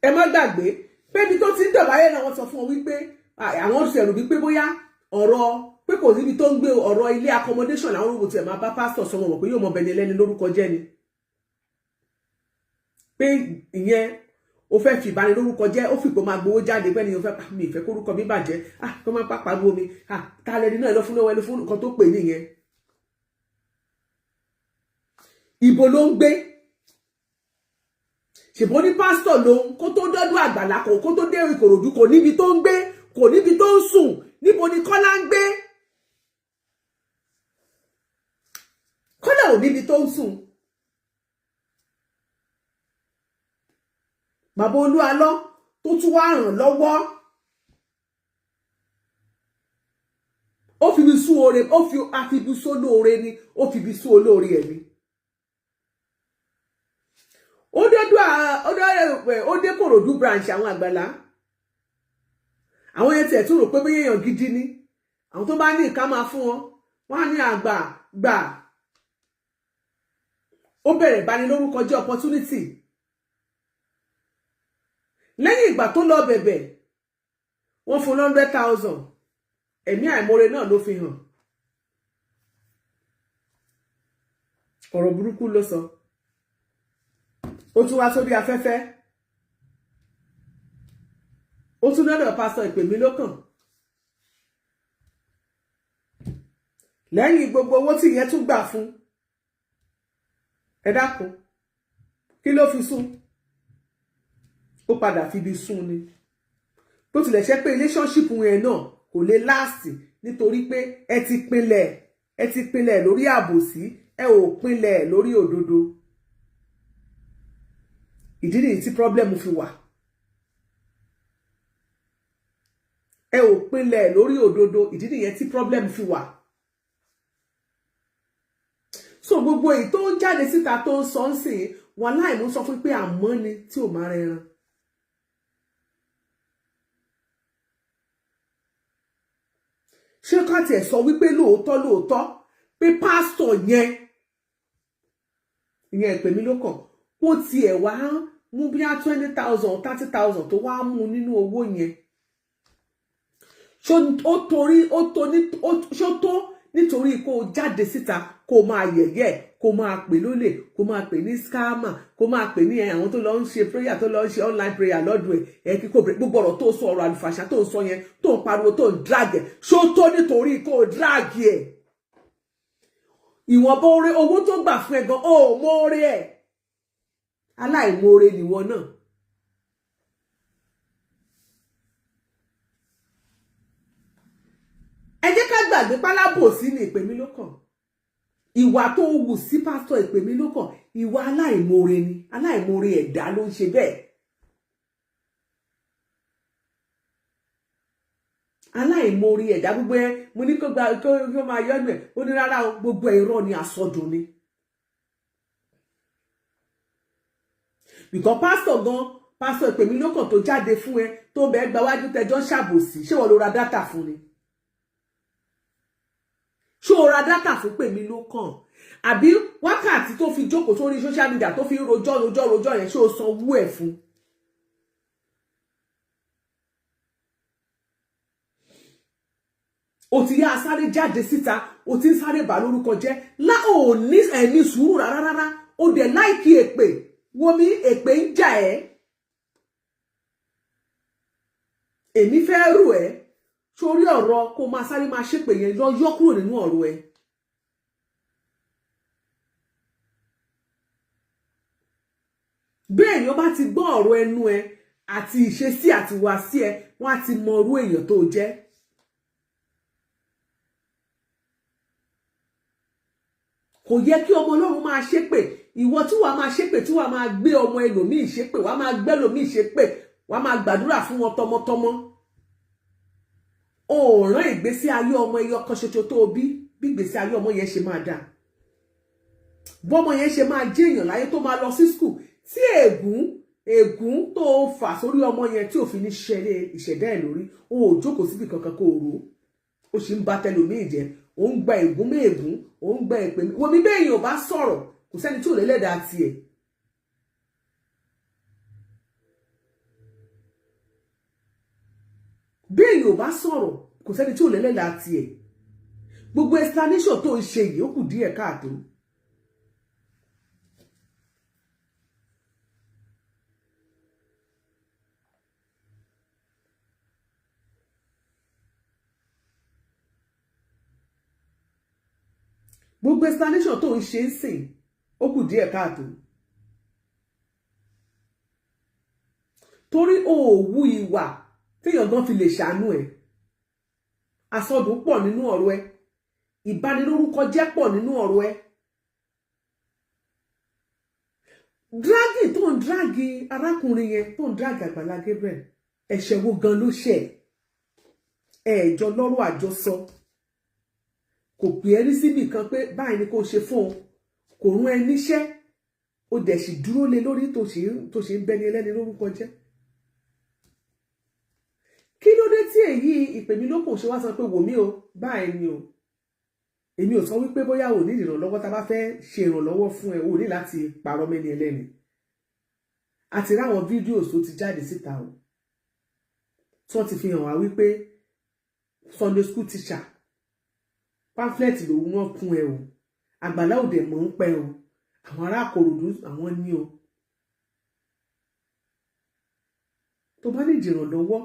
ẹ má gbàgbé pé ibi tó ti ń dọ̀báyé náà wọ́n sọ fún ọ wípé àwọn ṣẹ̀rù wípé bóyá ọ̀rọ̀ pé kò síbi tó ń gbé ọ̀rọ̀ ilé accommodation làwọn olùwò tí ẹ̀ máa bá pastor sọ wọn mọ̀ pé yóò mọ bẹni ẹlẹ́ni lórúkọ jẹ́ ni pé ìyẹn ó fẹ́ fi ìbanilórúkọ jẹ́ ó fìpò máa gbowó jáde bẹ́ẹ̀ ni ó fẹ́ mi ìfẹ́ kórúkọ mi bàjẹ́ kó máa pápá lu omi ta lẹni náà ẹ lọ fún lọ́wọ́ ẹni fún nǹkan tó pè nìyẹn ibo ló ń gbé ṣèbó ní pásítọ̀ lòun kó tó dọ́dún Àgbàlá kó tó dé Ìkòròdú kò níbi tó ń gbé kò níbi tó ń sùn níbo ni Kọ́lá ń gbé Kọ́lá ò níbi tó ń sùn bàbá Olúalọ́ tó tún wá ràn lọ́wọ́ ó fi bí sún oore ó fi àfibí sólóore ni ó fi bí sún olóore ẹ̀mí ó dé Kòròdú branch àwọn Àgbàlá àwọn yẹn tiẹ̀ tún rò pé bóyá èèyàn gidi ni àwọn tó bá ní ìka máa fún wọn wọ́n á ní àgbà gbà ó bẹ̀rẹ̀ ìbanilórúkọ jẹ́ opportunity lẹ́yìn ìgbà tó lọ bẹ̀bẹ̀ wọ́n fún 100,000 ẹ̀mí àìmoore náà ló fi hàn ọ̀rọ̀ burúkú ló sọ ó tún wá sórí afẹ́fẹ́ ó tún lọ́dọ̀ pásítọ̀ ìpè mí lókàn lẹ́yìn gbogbo owó tí ìyẹn tún gbà fún ẹ dákun kí ló fi sún ó padà fi bí sún ni bó tilẹ̀ ṣe pé relationship yẹn náà kò lè last nítorí pé ẹ ti pinlẹ̀ lórí àbòsí ẹ ò pinlẹ̀ lórí òdodo ìdí nìyí tí problem fi wà ẹ ò pinlẹ̀ lórí òdodo ìdí nìyẹn tí problem fi wà so gbogbo èyí tó ń jáde síta tó ń sọ ń sìn wọn láìmú sọ fún pé àmọ́ ni tí ò máa rẹran ṣé ká tiẹ̀ sọ wípé lóòótọ́ pé pásítọ̀ yẹn ìyẹn ìpè mí ló kàn ó tiẹ̀ wá mú bí á 20,000 30,000 tó wá mú nínú owó yẹn ṣó tó nítorí kó o jáde síta kó o máa yẹ̀yẹ́ kó o máa pè lólè kó o máa pè ní scammer kó o máa pè ní àwọn tó lọ ń ṣe prayer tó lọ ń ṣe online prayer lọ́dún ẹ̀ kíkó gbogbo ọ̀rọ̀ tó sọ ọ̀rọ̀ àlùfàṣà tó ń sọ yẹn tó ń pariwo tó ń drag ẹ̀ ṣó tó nítorí kó o drag ẹ̀ ìwọ̀nba oore owó tó gbà fún ẹ gan ó mọ́ọ́rẹ́ ẹ̀ aláìmoore nìwọ náà ẹ jẹ́ ká gbàgbé pálábòsí ní ìpè mí ló kàn ìwà tó wù sí pásítọ̀ ìpè mí ló kàn ìwà aláìmoore ni aláìmoore ẹ̀dá ló ń ṣe bẹ́ẹ̀ aláìmoore ẹ̀dá gbogbo ẹ mo ní kó máa yọ ẹ ó ní rárá gbogbo irọ́ ni àsọdùn ni bìkan pásítọ̀ ìpè mí ló kàn tó jáde fún ẹ tó bẹ́ẹ̀ gba wájú tẹjọ́ ṣàbòsí ṣé wọ́n ló ra dátà fún ni ṣó o ra dátà fún pè mí ló kàn àbí wákàtí tó fi jókòó sórí social media tó fi rojọ́ yẹn ṣó o sanwó ẹ̀ fún. o ti yá sáré jáde síta o ti ń sáré bà lórúkọ jẹ́ ò ní ẹ̀mí sùúrù rárá o dẹ̀ láìkí èpè wo mi èpè ń jà ẹ́ èmi fẹ́ rù ẹ́ sórí ọ̀rọ̀ kó máa sáré máa ṣépè yẹn lọ yọ kúrò nínú ọ̀rọ̀ ẹ bẹ́ẹ̀ ni ó bá ti gbọ́ ọ̀rọ̀ ẹnu ẹ àti ìṣesí àti ìwàsí ẹ wọ́n á ti mọ irú èèyàn tó jẹ́ kò yẹ kí ọmọ Ọlọ́run máa ṣépè ìwọ tí wàá máa ṣépè tí wàá máa gbé ọmọ ẹlòmíì ṣépè wàá máa gbé ẹlòmíì ṣépè wàá máa gbàdúrà fún wọn tọmọtọmọ o rán ìgbésí ayé ọmọ ẹyọ kan ṣoṣo tó bí ìgbésí ayé ọmọ yẹn ṣe máa dáa bọ́mọ yẹn ṣe máa jẹ́ èèyàn láyé tó máa lọ sí skul tí ègún tó fà sórí ọmọ yẹn tí òfin ní ṣẹlẹ̀ ìṣẹ̀dá ẹ̀ lórí o ò jókòó síbi kankan kó o rò ó sì ń ba tẹlòmíì jẹ ó ń gba ègún mé ègún ó ń gba èpè wọ́n mi bẹ́ẹ̀ yẹn ò bá sọ̀rọ̀ kò sẹ́ni tí ò lẹ́lẹ́dàá tiẹ̀ bẹ́ẹ̀ yóò bá sọ̀rọ̀ kò sẹ́ni tí ò lẹ́lẹ́la tiẹ̀ gbogbo explanation tó ń ṣe yìí ó kù díẹ̀ káàtó gbogbo explanation tó ń ṣe ń sìn ó kù díẹ̀ káàtó torí o ò wu ìwà téèyàn gan fi lè ṣàánú ẹ àsọdùn pọ̀ nínú ọ̀rọ̀ ẹ ìbanilórúkọ jẹ́ pọ̀ nínú ọ̀rọ̀ ẹ dragi tó ń dragi arákùnrin yẹn tó ń dragi Àgbàlá Gabriel ẹ̀ṣẹ̀ wo gan ló ṣẹ̀ ẹ̀jọ lọ́rọ̀ àjọsọ kò pè ẹ́ ní síbì kan pé báyìí ni kò ṣe fún un kò rún ẹ níṣẹ́ ó dẹ̀ sì dúró lé lórí tó ṣe ń bẹni ẹlẹ́ni lórúkọ jẹ́ kí ló dé tí èyí ìpè mí ló kò ṣe wá sọ pé wò mí o báyìí ni o èmi ò sọ wípé bóyá ò ní ìrànlọ́wọ́ tá a bá fẹ́ ṣe ìrànlọ́wọ́ fún ẹ ò ní láti parọ́ mẹ́ni ẹlẹ́ni àti ráwọn fídíò tó ti jáde síta o tí wọ́n ti fi hàn wá wípé Sunday school teacher pamphlet ló wọ́n kún ẹ o Àgbàlá òde mọ̀ ń pẹ́ o àwọn ará Ìkòròdú àwọn ní o tó bá ní ìrànlọ́wọ́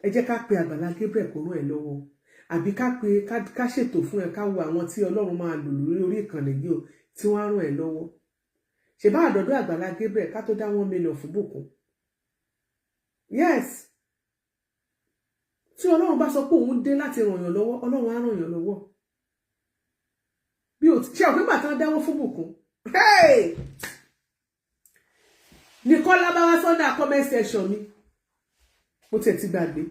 ẹ jẹ́ ká pe Àgbàlá Gabriel kó ràn ẹ́ lọ́wọ́ àbí ká ṣètò fún ẹ ká wo àwọn tí Ọlọ́run máa lò lórí ìkànnì yìí o tí wọ́n á ràn ẹ́ lọ́wọ́ ṣe bá àdọ̀dọ̀ Àgbàlá Gabriel ká tó dá 1 million fún Bùkún. Yes, tí Ọlọ́run bá sọ pé òun dé láti ràn yàn lọ́wọ́, Ọlọ́run á ràn yàn lọ́wọ́. Bí o ṣe ọ̀pẹ́ bàtà dáwọ́ fún Bùkún. Hey! Nicola bá wá sọ́dà comment section mi. Mo tẹ̀ ti gbàgbé.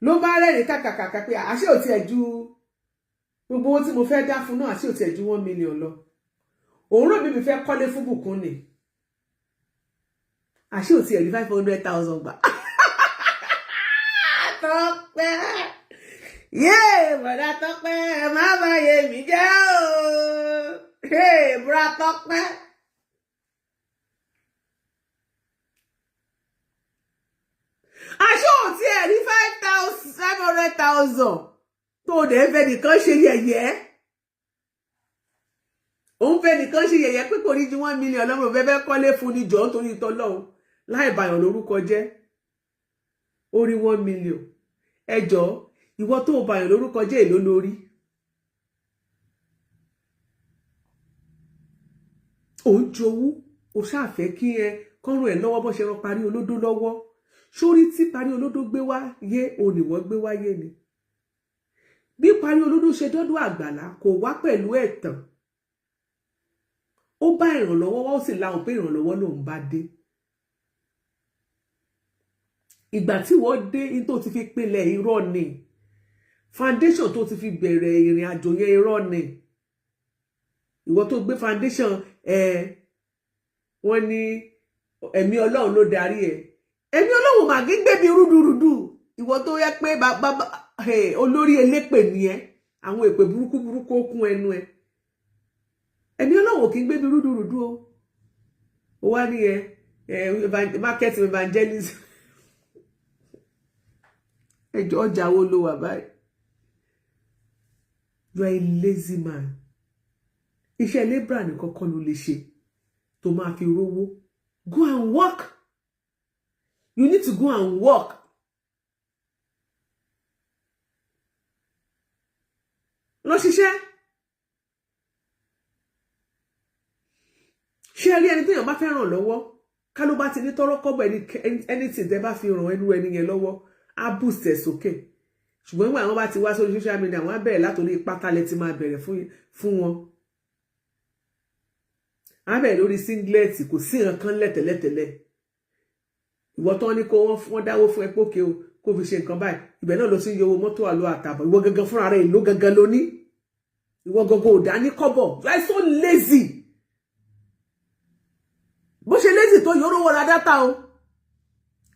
Ló bá rẹ́rìn kàkàkàkà pé àṣé ò tiẹ̀ ju gbogbo owó tí mo fẹ́ dá fún náà, àṣé ò tiẹ̀ ju 1 million lọ. Òun rò bí mi fẹ́ kọ́lé fún Bùkún ni. Àṣé ò tiẹ̀ rí 500,000 gbà. Tọ́pẹ́. Bọ̀dá Tọ́pẹ́, má bá yé mi jẹ́ o. Bọ̀dá Tọ́pẹ́. Àṣé ò tiẹ̀ rí 500,000 tó dẹ̀ fẹ́ nìkan ṣe yẹ̀yẹ́. Òun fẹ́ nìkan ṣe yẹ̀yẹ́ pé kò ní ju 1 million lọ́mọ fẹ́ kọ́lé fún ní jọ̀ọ́ nítorí tọ́lọ́hun láì bàyàn lórúkọ jẹ́. Ó rí 1 million. Ẹ jọ̀ọ́, ìwọ tó bàyàn lórúkọ jẹ́ èló lórí. Ó ń jowú, ó ṣàfẹ́ kí kọ́rùn ẹ̀ lọ́wọ́ bó ṣe rán Parí Olódó lọ́wọ́. Sórí tí Parí Olódó gbé wá yé òníwọ́ gbé wáyé ni. Bí Parí Olódó ṣe dọ́dọ̀ Àgbàlá kò wá pẹ̀lú ẹ̀tàn. Ó bá ìrànlọ́wọ́ wá ó sì láwọn pé ìrànlọ́wọ́ lòun bá dé. Ìgbà tí wọ́n dé in tó ti fi pinlẹ̀ irọ́ ni. Foundation tó ti fi bẹ̀rẹ̀ ìrìn àjò yẹn irọ́ ni. Ìwọ tó gbé foundation wọ́n ní ẹ̀mí Ọlọ́run ló darí ẹ̀. Ẹ̀mí Ọlọ́run mà kí ń gbé bí rúdurùdu. Ìwọ tó yẹ pé olórí elépè ni ẹ́. Àwọn èpè burúkú burúkú ó kún ẹnu ẹ. Ẹ̀mí Ọlọ́run kì í gbé bí rúdurùdu o. Ó wá ní market evangelism. Ẹjọ́ ọjà wo ló wà báyìí? You are a lazy man. Iṣẹ́ labor nìkan kọ́ ló lè ṣe tó máa fi rówó. Go and work. You need to go and work. Lọ ṣiṣẹ́. Ṣé rí ẹni tí èèyàn bá fẹ́ ràn lọ́wọ́? Ká ló bá ti ní tọ́rọ́ kọ́bọ̀ anything tẹ́ bá fi ràn ẹni yẹn lọ́wọ́. A boost ẹ̀ sókè. Ṣùgbọ́n nígbà wọ́n bá ti wá sórí social media wọ́n á bẹ̀rẹ̀ látòrí pátálẹ̀ tí máa bẹ̀rẹ̀ fún wọn. Á bẹ̀rẹ̀ lórí singlet kò sí nǹkan lẹ́tẹ̀lẹ́tẹ̀lẹ̀. Ìwọ tán ní kó wọ́n dáwó fún ẹ pókè o kó fi ṣe nǹkan báyìí. Ibẹ̀ náà lọ sí iye owó mọ́tò àlọ́ àtàbọ̀. Ìwọ gangan fúnra rẹ̀ ìlú gangan ló ní. Ìwọ gangan ò dá ní kọ́bọ̀. You are so lazy. Bó ṣe lazy tó yóò rówó ra dátà o.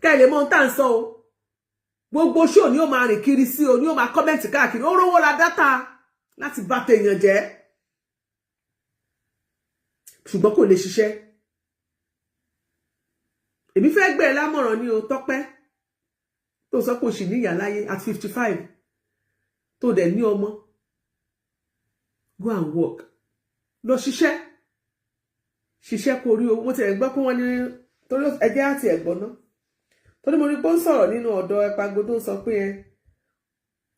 Ká ẹ lè mọ ohun tá à ń sọ o. Gbogbo show ni ó máa rìn kiri sí o, ni ó máa comment káàkiri, ó rówó ra data láti bá tèèyàn jẹ́. Ṣùgbọ́n kò lè ṣiṣẹ́. Èmi fẹ́ gbé ẹ lámọ̀ràn ní o Tọ́pẹ́. Tó sọ pé o ṣì ní Iyalaje at 55. Tó dẹ̀ ní ọmọ. Go and work. Lọ ṣiṣẹ́. Ṣiṣẹ́ kó rí owó. Mo ti ẹ̀ gbọ́ pé wọ́n ní torí ẹgbẹ́ àti ẹ̀gbọ́n náà. Torí mo rí pé ó ń sọ̀rọ̀ nínú ọ̀dọ̀ Ẹ̀pàgbó tó ń sọ pé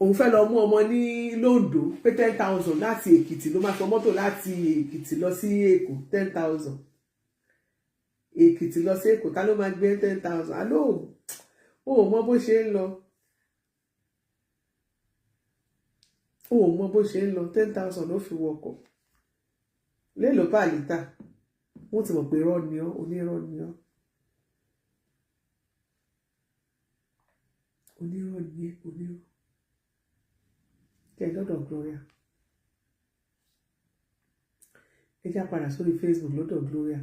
òun fẹ́ lọ mú ọmọ ní Lóńdó pé 10,000 láti Èkìtì ló máa sọ mọ́tò láti Èkìtì lọ sí Èkó 10,000. Èkìtì lọ sí Èkó ká ló máa gbé 10,000. Àló ò mọ bó ṣe ń lọ. Ò mọ bó ṣe ń lọ 10,000 ló fi wọkọ̀. Léèlò pàlítà. Wọ́n ti mọ̀ pé irọ́ ni ọ́, onírọ́ ni ọ́. Onírọ́ ni onírọ́. Kẹ́ lọ́dọ̀ Gloria. Ẹ já padà sórí Facebook lọ́dọ̀ Gloria.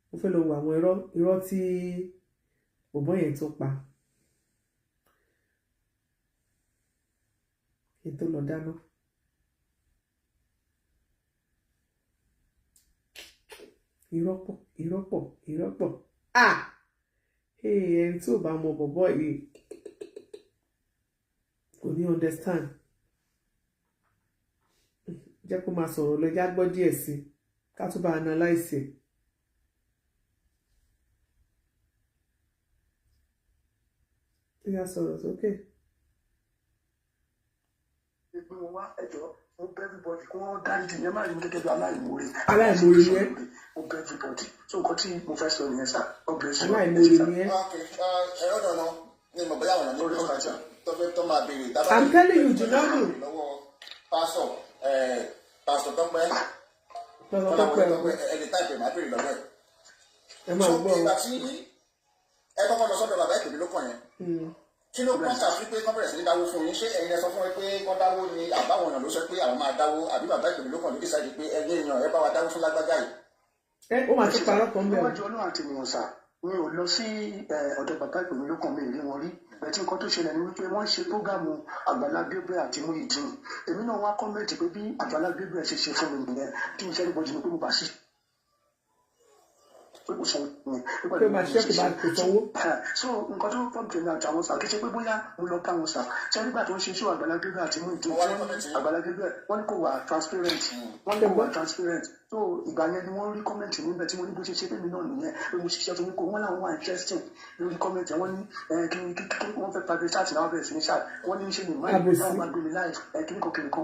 Mo fẹ́ lọ wo àwọn irọ́ tí bọ̀bọ́ yẹn tó pa. Kí n tó lọ dáná. Irọ́ pọ̀. Ẹni tí ò bá mọ bọ̀bọ́ yìí kò ní understand. Jẹ́ kó máa sọ̀rọ̀ lọ, já gbọ́ díẹ̀ sí ká tún bá analyze. Ìyá sọ̀rọ̀ sókè. Ìpín wọn wá ẹjọ́ everybody kí wọ́n dáríjì yẹn máa rí mi gẹ́gẹ́ bí aláìmoore yẹn ó bẹ everybody so nǹkan tí mo fẹ́ sọ nìyẹn sá ọgbẹ́ aláìmoore yẹn. ẹ̀rọ dáná ní mo bẹ́yà wọn ní ìlú tó máa béèrè dábàá. I'm telling you Jinabu. lọ́wọ́ pásọ̀ tọ́pẹ́ ẹni táìpì máa béèrè lọ́wọ́ ẹ̀. ẹ máa gbọ́ ìgbà tí ẹ kọ́kọ́ lọ sọ́dọ̀ bàbá ìpèmí ló kàn yẹn kí ló kọ́ tàbí pé kọ́ bẹ̀rẹ̀ sí ní dáwó fún yín ṣé ẹ̀yin ẹ sọ fún ẹ pé kọ́ dáwó ni àbáwọn èèyàn ló sọ pé àwọn máa dáwó àbí bàbá ìpèmí ló kàn ló dísáìdì pé ẹ̀yin èèyàn ẹ bá wa dáwó fún lágbájá yìí. ó máa ti parọ́ kan bẹ́ẹ̀. níwájú ọlọ́run àti ènìyàn sá mi ò lọ sí ọ̀dọ̀ bàbá ìpèmí ló kàn mí rí wọn rí bẹ̀tí nǹkan tó ṣẹlẹ̀ ni wípé wọ́n ṣe prógámù Àgbàlá Gabriel àti Muyideen èmi náà wá kọ́mẹ̀tì pé bí Àgbàlá Gabriel ṣe ṣe fún mi nìyẹn kí n ṣe ní bọ́jú ni pé mo bá ṣe pé kò sọ yẹn pé máa ṣe kò bá kò sanwó. so nǹkan tó pọ̀ jù ní àtàwọn sà kí ṣe pé bóyá mo lọ bá wọn sà ṣe nígbà tó ń ṣe ṣó Àgbàlá Gabriel àti Muyideen Àgbàlá Gabriel wọ́n ní kò wà transparent so ìgbà yẹn ni wọ́n rí kọ́mẹ̀ntì níbẹ̀ tí wọ́n ní bó ṣe ṣe pé mi náà nìyẹn pé mo ṣiṣẹ́ fún mi kó wọ́n làwọn wà interesting lórí kọ́mẹ̀ntì wọ́n ní kí wọ́n fẹ́ private chat náà bẹ̀rẹ̀ sí ní chat wọ́n ní ṣe ní máa ń máa gbé mi láì kíní kan kiri kan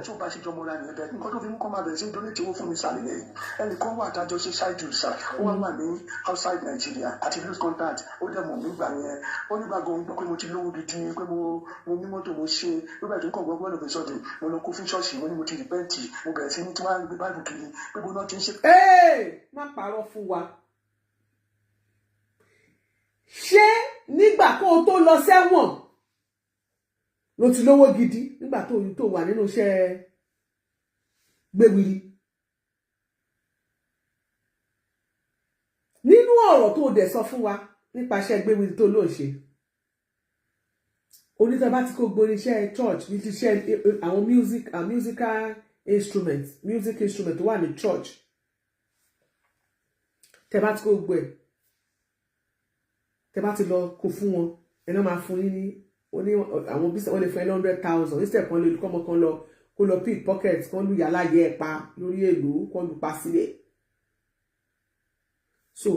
tó bá ṣe jọmọ ra nìyẹn bẹ́ẹ̀ nǹkan tó fi mú kọ́ máa bẹ̀rẹ̀ sí donate owó fún mi sàlẹ̀ yìí ẹnìkan wà tájọ ṣe ṣáìdù sà ó wà ní outside Nigeria àti lose contact ó dẹ̀ mọ̀ nígbà yẹn ó nígbà gan gbọ́ pé mo ti lówó gidi pé mo ní mọ́tò mo ṣe nígbà tó kàn gbọ́gbọ́n lọ́bẹ̀ sọ́dún mo lọ kó fún ṣọ́ọ̀ṣì mo ní mo ti rìpẹ́ǹtì mo bẹ̀rẹ̀ sí ní tí wọ́n á gbé báìbù kiri pé bó náà ti ń ṣe. má parọ́ fún wa ṣé nígbà kó o tó lọ sẹ́wọ̀n ló ti lówó gidi nígbà tó wà nínú iṣẹ́ gbéwìrì nínú ọ̀rọ̀ tó dẹ̀ sọ fún wa nípa iṣẹ́ gbéwìrì tó lóò ṣe onítàbá tí kò gbórí iṣẹ́ church ní ti iṣẹ́ àwọn musical music instrument tó wà ní church tẹ́bá tí kò gbọ́ ẹ̀ tẹ́bá ti lọ kó fún wọn ẹ̀nà máa fún yín ní àwọn bí wọ́n lè fún ẹ 100,000 instead kan lè kọ́mọ kan lọ kó lọ pick pocket kan lu Iyalaje ẹ̀ pa lórí èlò kan lu pa sílẹ̀ so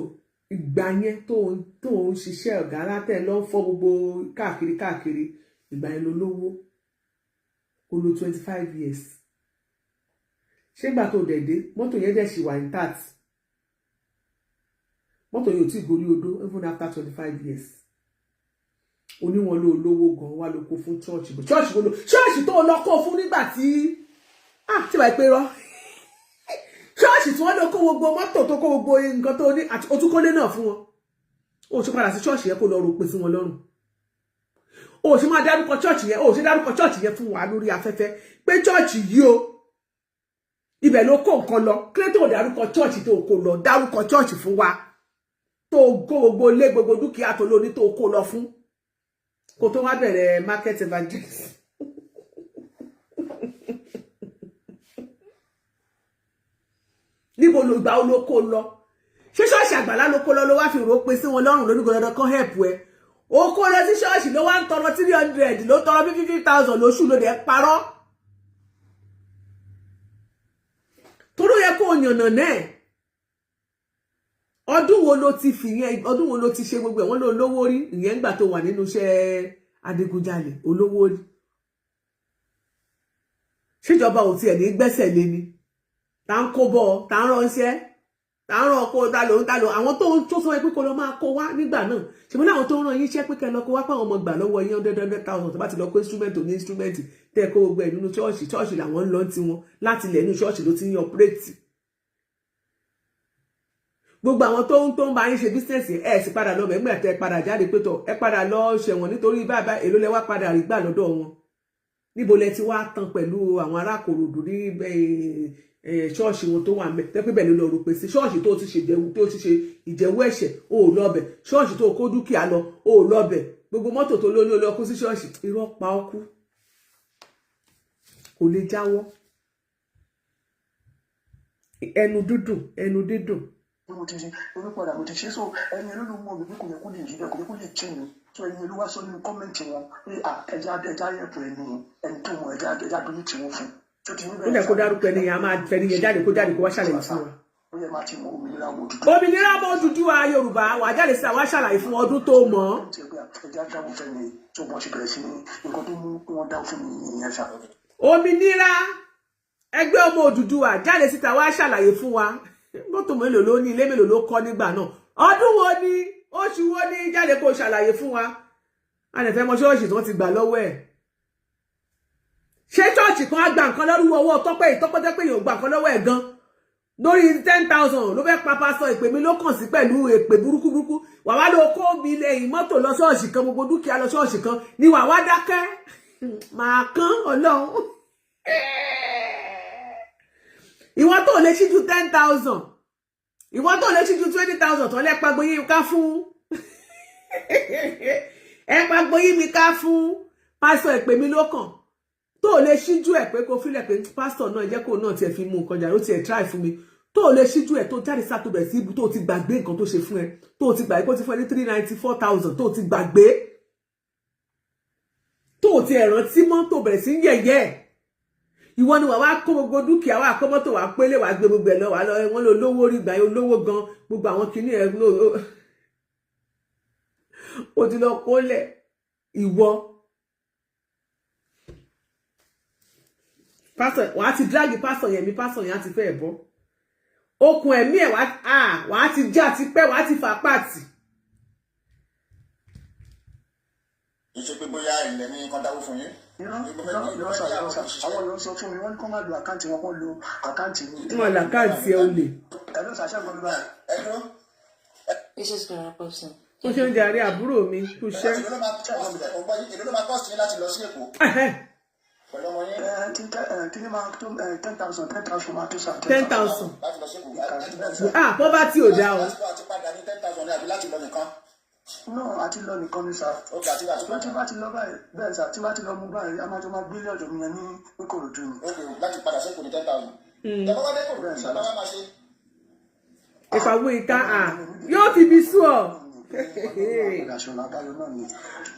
ìgbà yẹn tó ń ṣiṣẹ́ ọ̀gá látẹ̀ lọ fọ́ gbogbo káàkiri ìgbà yẹn ló lówó ó lo 25 years ṣé ìgbà tó dẹ̀dẹ̀ mọ́tò yẹn dẹ̀ ṣì wà intact mọ́tò yóò tí gorí odó even after 25 years oníwọ̀n ló lówó gan wá ló kó fún ṣọ́ọ̀ṣì tó lọ kó fún nígbà tí wàá pé rọ́ ṣọ́ọ̀ṣì tí wọ́n lọ kó gbogbo mọ́tò tó kó gbogbo nǹkan tó ní àti ojúkọ́lé náà fún wọn ó ṣe padà sí ṣọ́ọ̀ṣì yẹn kó lọ rò pé sí wọn lọ́rùn ó ṣe máa dárúkọ ṣọ́ọ̀ṣì yẹn ó ṣe dárúkọ ṣọ́ọ̀ṣì yẹn fún wa lórí afẹ́fẹ́ pé ṣọ́ọ̀ṣì yìí o ibẹ̀ ló kó nǹkan lọ kí ló tó dárúkọ ṣọ́ọ̀ṣì tó kó lọ dárúkọ ṣọ́ọ̀ṣì fún wa tó kó gbogbo ilé gbogbo dúkìá tó lóní tó kó lọ fún kó tó wá bẹ̀rẹ̀ market evangelism. níbo ló gbà olóko lọ ṣé ṣọ́ọ̀ṣì Àgbàlá ló kó lọ ló wá fi rò pé sí wọn lọ́rùn lórí gbọdọ̀ kan help ẹ o kó lọ sí ṣọ́ọ̀ṣì ló wá ń tọrọ 300 ló tọrọ 50,000 lóṣù ló dẹ̀ parọ́ toró yẹ kó yànnà náà ọdún wo ló ti ṣe gbogbo ẹ̀ wọ́n ló lówó rí ìyẹn gbà tó wà nínú iṣẹ́ adigunjalè olówó rí ṣèjọba ò tiẹ̀ ní gbẹ́sẹ̀ lé ni tá ń kó bọ́ tá ń ránṣẹ́ tá ń rán ọkọ̀ ta ló àwọn tó sọ pé kó lọ máa kó wá nígbà náà ṣùgbọ́n láwọn tó ń rán yín iṣẹ́ pé kẹ́ lọ kó wá pàwọn ọmọ gbà lọ́wọ́ yín 100,000 tó bá ti lọ kó instrument ní instrument tẹ́ kó gbogbo ẹ̀ nínú ṣọ́ọ̀ṣì làwọn ń lọ ti wọn láti ilẹ̀ inú ṣọ́ọ̀ṣì ló ti ń operate gbogbo àwọn tó ń bá yín ṣe business ẹ̀ sì padà lọ bẹ̀gbẹ̀ tẹ́ padà jáde pé tọ̀ ẹ padà lọ ṣẹ̀wọ̀n nítorí bàbá èló lẹ wá padà rí gbà lọ́dọ̀ wọn níbo lẹ ti wá tán pẹ̀lú àwọn ará Ìkòròdú ní ṣọ́ọ̀ṣì wọn tó wà ń bẹ̀ tẹ́pẹ́ bẹ̀ ló lọ rò pé sí ṣọ́ọ̀ṣì tó ti ṣe ìjẹ̀wú ẹ̀ṣẹ̀ o ò lọ́bẹ̀ ṣọ́ọ̀ṣì tó kó dúkìá lọ o ò lọ́bẹ̀ gbogbo mọ́tò tó lóní olókú sí ṣọ́ọ̀ṣì irọ́ pa ọkú kò lè jáwọ́ ẹnu dídùn mo ti ṣe onípadà mo ti ṣe so ẹni ló mọ mi pé kò yẹ kó lè rí bẹ́ẹ̀ kò yẹ kó lè jẹ́ mi so ẹni ló wá sọ nínú kọ́mẹ̀ntì wọn pé ẹja yẹ̀pù ẹni tó mọ ẹja dúró tí wọ́n fún ó lẹ kó dárúkọ ẹni yẹn a máa fẹ́ níyẹn jáde kó wá ṣàlàyé fún wa. ó yẹ máa ti mọ òmìnira ọmọ Odùduwà Yorùbá wà jáde sí àwa ṣàlàyé fún ọdún tó mọ̀. ẹja dáwọ́ fẹ́ mi tó bọ́ ṣe bẹ̀rẹ̀ sí ní nǹkan tó mú wọn dáwọ́ fún mi ìyẹn ṣá. òmìnira ẹgbẹ́ ọmọ Odùduwà jáde síta wá ṣàlàyé fún wa mọ́tò mélòó ló ní ilé mélòó ló kọ́ nígbà náà ọdún wo ni oṣù wo ni jáde kó ṣàlàyé fún wa a lè fẹ́ mọ ṣọ́ọ̀ṣì tí wọ́n ti gbà lọ́wọ́ ẹ̀ ṣé ṣọ́ọ̀ṣì kan á gba nǹkan lọ́rùú owó tọ́pẹ́ ìtọ́pẹ́tẹ́pẹ́ yóò gba nǹkan lọ́wọ́ ẹ̀ gan lórí 10,000 ló fẹ́ pa pásọ ìpè mi ló kàn sí pẹ̀lú èpè burúkú wà wá ló kó mi lẹ́yìn mọ́tò lọ ṣọ́ọ̀ṣì kan gbogbo dúkìá lọ ṣọ́ọ̀ṣì kan ni wà wá dákẹ́ màá kán Ọlọ́run ìwọ tó lè ṣíjú 10,000 ìwọ tó lè ṣíjú 20,000 tó lè pagbo yín ká fún ẹ pagbo yín mi ká fún pásọ ìpè mi ló kàn tó lè ṣíjú ẹ pé kó fílẹ̀ pé pásítọ̀ náà jẹ́ kó náà tiẹ̀ fi mú nǹkan jà ló tiẹ̀ try fún mi tó lè ṣíjú ẹ tó jáde sá tó bẹ̀ sí ibu tó ti gbàgbé nǹkan tó ṣe fún ẹ tó ti gbàgbé kó ti fún ẹ ní 394,000 tó ti gbàgbé tó ti rántí mọ́ tó bẹ̀rẹ̀ sí yẹ̀yẹ́ ìwọ ni wà wá kó gbogbo dúkìá wà kó mọ́tò wà pélé wà gbé gbogbo ẹ̀ lọ wà lọ wọn lọ lówó rí gbà olówó gan gbogbo àwọn kinní ẹ̀ ó ti lọ kólẹ̀ ìwọ pásọ wà á ti dráàgì pásọ yẹn mi pásọ yẹn á ti fẹ́ bọ́ okùn ẹ̀mí ẹ̀ wà á ti já ti pẹ́ wà á ti fà pàtì. ìṣe pé bóyá ilẹ̀ ní kan dáwó fún yín. àwọn ló sọ fún mi wọ́n ní kó má lo àkáǹtì wọn kó lo àkáǹtì mi. wọn là káàtì ẹ o lè. ẹ̀rọ ṣàṣàgbọ́n mi báyìí. ẹ̀rọ. This is gonna post it. ó ṣe ń jàre àbúrò mi kú iṣẹ́. èló ló máa kọ́ọ̀sì láti lọ sí Èkó. pẹ̀lú ọmọ yín. kí ni máa tó 10,000 máa tó sà. 10,000. láti lọ sí Èkó. Poverty ò dáa o. láti padà ní 10,000 ní àbí láti lọ nìkan. no àti lọ nìkan ni sà. tí bá ti lọ báyìí bẹ́ẹ̀ sà tí bá ti lọ mú báyìí a máa jọ máa gbélé ọ̀dọ̀ mi yẹn ní Ìkòròdú ni. láti padà sí Èkó ní 10,000. tẹ̀wọ́ wá dé Èkó bẹ́ẹ̀ sà lọ́wọ́ máa ṣe. ìfàwọ́ ìka yóò fi bí sú ọ. ìdásọ̀nà àbáyọ náà ni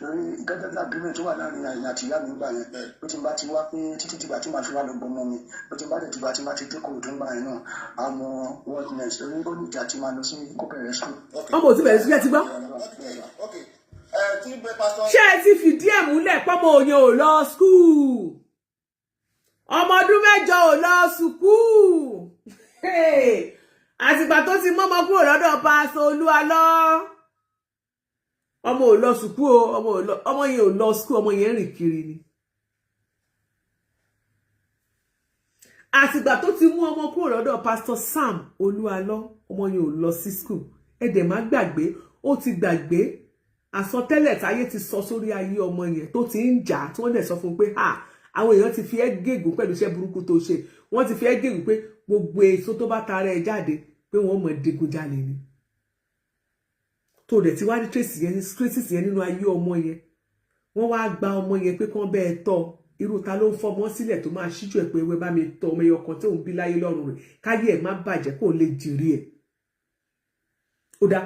lórí gẹ́gẹ́ bí agreement tó wà láàrin àyìn àti ìyá mi gbà yẹn ó ti bá ti wá pé títí dìgbà tí màá fi wá lọ gbọmọ mi ó ti bá dẹ̀ dìgbà tí màá ti dé Ìkòròdú gbà yẹn náà àmọ́ wordness lórí ó ní ìjà tí màá lọ sí kó bẹ̀rẹ̀ school. ọmọ òtí bẹ̀rẹ̀ sí ẹ ti gbọ́. ṣé ẹ ti fìdí ẹ̀ múlẹ̀ pọ́mọ òye ò lọ school ọmọ ọdún 8 ò lọ sùkúù àtìgbà tó ti mọ́mọ́ kúrò lọ́dọ̀ pásọ Olúalọ́ ọmọ ò lọ sùkúù ọmọ yẹn ò lọ sùkúù ọmọ yẹn rìn kiri ni àtìgbà tó ti mú ọmọ kúrò lọ́dọ̀ pásítọ̀ Sam Olúalọ́ ọmọ yẹn ò lọ sí sùkúù ẹ̀dẹ̀ má gbàgbé ó ti gbàgbé àsọtẹ́lẹ̀ táyé ti sọ sórí ayé ọmọ yẹn tó ti ń jà tí wọ́n dẹ̀ sọ fún pé àwọn èèyàn ti fi ẹ́ gégùn pẹ̀lú iṣẹ́ burúkú tó ṣe wọ́n ti fi ẹ́ gégùn pé gbogbo èso tó bá tara ẹ jáde pé wọ́n mọ̀ digunjalè ni tó dẹ̀ ti wá ní tracy yẹn nínú ayé ọmọ yẹn wọ́n wá gba ọmọ yẹn pé kán bẹ́ẹ̀ tọ́ irú ta ló ń fọmọ sílẹ̀ tó máa ṣíjú ẹ̀ pé ewé bá mi tọ́ ọmọ ẹyọ kan tí òun bí láyé lọ́rùn rẹ̀ káyé ẹ̀ má bàjẹ́ kó lè jèrè ẹ̀ ó dá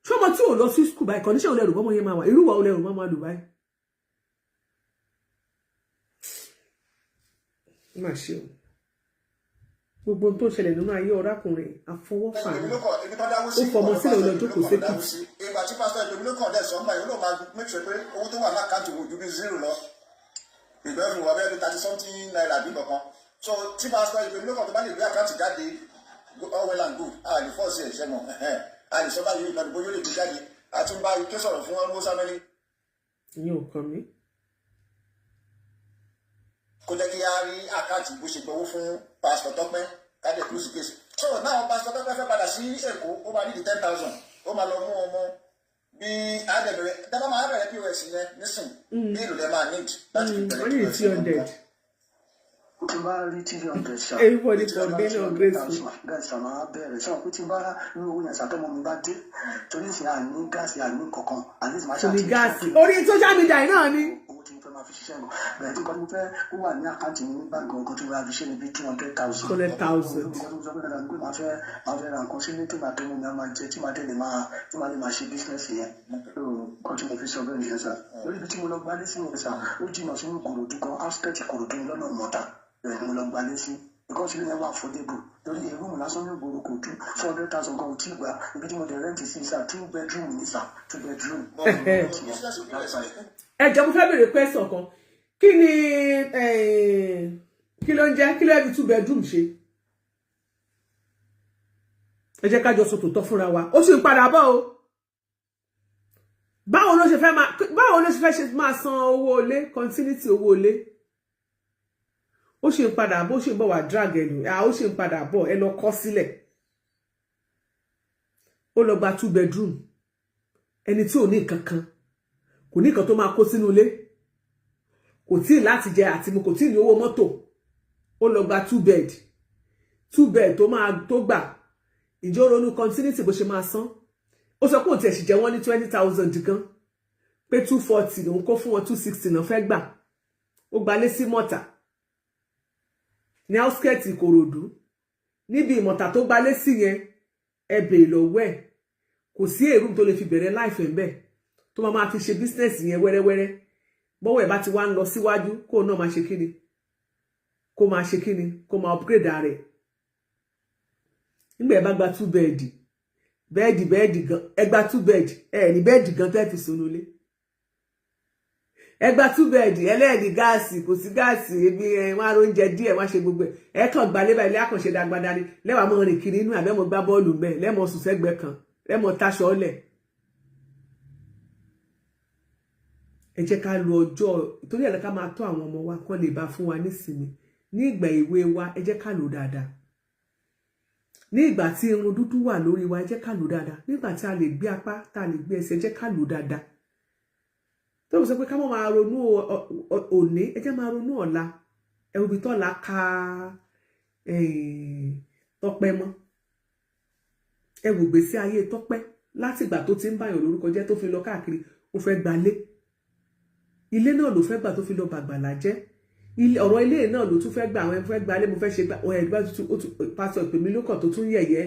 ṣọmọ tí ò lọ sí skul báyìí kọ́ndíṣẹ́ òun lẹ́rù bọ́mọ yẹn máa wà irú wa ò lẹ́rù máa lù báyìí má ṣe o gbogbo tó ń ṣẹlẹ̀ nínú ayé ọ̀rákùnrin àfọwọ́fà ni ó fọmọ sílẹ̀ lọ́jọ́ kò sékìtì. ìgbà tí pásítọ̀ ìgbèmí ló kàn dẹ̀ sọ ọ́nà yìí ló máa make sure pé owó tó wà lákàtúntì wò ju bí 0 lọ ìgbẹ́rù wà bẹ́ẹ̀ ní 30 something naira bí kankan so tí pásítọ̀ ìgbèmí ló kàn tó bá lè gbé àkáǹtì jáde all well and good a lè fọ́ọ̀sì ẹ̀ ṣẹ́mọ̀ a lè sọ báyìí ìgbà gbogbo yóò lè gbé jáde a tún bá ike sọ̀rọ̀ fún ọmọ sámẹ́lì. ìyẹn ò kàn mí. kó jẹ́ kí a rí àkáǹtì bó ṣe gbowó fún pásítọ̀ Tọ́pẹ́ káde close case so náà pásítọ̀ Tọ́pẹ́ fẹ́ padà sí Èkó ó máa nídìí 10,000 ó máa lọ mú ọmọ bí àdẹ̀bẹ̀rẹ̀ dábàá máa bẹ̀rẹ̀ POS yẹn nísìn bí ìlú lẹ́ máa need láti fi bẹ̀rẹ̀ POS yẹn. tí bá rí 300 ṣá everybody condemn on grace gáàsì máa bẹ̀rẹ̀ ṣá pé tí bá rí owó yẹn ṣàtọ́mọ mi bá dé torí ìsìn àní gáàsì àní kankan àní ìsìn máa ṣàtìlẹ́yìn gáàsì orí social media náà ni. owó tí mo fẹ́ máa fi ṣiṣẹ́ mọ̀ bẹ̀rẹ̀ tí mo fẹ́ ó wà ní àkáǹtì mi ní báńkì ọkọ̀ tó máa fi ṣe ní bí 200,000. 200,000. máa fẹ́ ra nǹkan sílé tí màá tó mú mi á máa jẹ tí màá lè máa ṣe bísínẹ́sì yẹn kọ́ tí mo fi sọ bẹ́ẹ̀ nìyẹn sà lórí ibi tí mo lọ gbálé sí yẹn sà ó jìnnà sínú Ìkòròdú kan outskirt Ìkòròdú lọ́nà Ìmọ̀ta bẹ́ẹ̀ ni mo lọ gbálé sí because ilé yẹn wà affordable lórí rúùmù lásán ní ìgboro kò ju 400,000 kan ò tí gbà ibi tí mo dẹ̀ rẹ́ǹtì sí sà 2 bedroom ní sà 2 bedroom. ẹ jọ mo fẹ́ bèrè question kan kí ni kí ló ń jẹ́ kí ló fi 2 bedroom ṣe ẹ jẹ́ ká jọ sọ tòótọ́ fúnra wa ó sì ń padà bọ̀ o báwo ló ṣe fẹ́ máa san owó ilé continuity owó ilé ó sì ń padà bọ̀ ó sì ń bọ̀ wá drag ẹnu ó sì ń padà bọ̀ ẹ lọ kọ sílẹ̀ ó lọ gba 2 bedroom ẹni tí ò ní nǹkan kan kò ní nǹkan tó máa kó sínú ilé kò tí láti jẹ àti mo kò tí ní owó mọ́tò ó lọ gba 2 bed tó gbà ìjọ ronú continuity bó ṣe máa san ó sọ pé òun tiẹ̀ sì jẹ́ wọ́n ní 20,000 gan pé 240 lòun kó fún wọn 260 náà fẹ́ gbà ó gbalé sí mọ́tà ní outskirt Ìkòròdú níbi ìmọ̀tà tó gbalé sí yẹn ẹ bèèrè lọ́wọ́ ẹ̀ kò sí èrú tó lè fi bẹ̀rẹ̀ life ẹ̀ ń bẹ̀ tó máa fi ṣe business yẹn wẹ́rẹ́wẹ́rẹ́ bọ́wọ́ ẹ̀ bá ti wá ń lọ síwájú kó náà máa ṣe kíni kó máa upgrade rẹ̀ nígbà ẹ bá gba 2 bẹ́ẹ̀dì gan ẹ gba 2 bed ẹ ní bẹ́ẹ̀dì gan tẹ́ fi sùn nílé ẹ gba 2 bẹ́ẹ̀dì ẹlẹ́ẹ̀dì gáàsì kò sí gáàsì ebi wọn á oúnjẹ díẹ̀ wọ́n á ṣe gbogbo ẹ kàn gba lébà ilé àkànṣe dàgbàdà ni lẹ́wàá mọ́ rìn kiri inú àbẹ́mọ̀ gbá bọ́ọ̀lù mẹ́ lẹ́mọ̀ sùn sẹ́gbẹ́ kan lẹ́mọ̀ táṣọ ọ̀lẹ̀ ẹ jẹ́ ká lo ọjọ́ torí ẹ̀ ká máa tọ́ àwọn ọmọ wa kán lè bá fún wa nísinmi ní ìgbà èwe wa ẹ jẹ́ ká lò dáadáa ní ìgbà tí irun dúdú wà lórí wa ẹ jẹ́ ká lò dáadáa nígbà tí a lè gbé apá tá a lè gbé ẹsẹ̀ ẹ jẹ́ ká lò dáadáa tó sọ pé ká má máa ronú òní ẹ jẹ́ máa ronú ọ̀la ẹ wo ibi tọ́la ka Tọ́pẹ́ mọ́ ẹ wò gbèsè ayé Tọ́pẹ́ láti ìgbà tó ti ń báyọ̀ lórúkọ jẹ́ tó fi lọ káàkiri ó fẹ́ gbalé ilé náà ló fẹ́ gbà tó fi lọ bàgbàlà jẹ́ ọ̀rọ̀ ilé náà ló tún fẹ́ gbà àwọn ẹ fẹ́ gbalé mo fẹ́ ṣe gbà ọ̀ ẹ̀ gbà tuntun pásítọ̀ ìpèmí lókàn tó tún yẹ̀yẹ́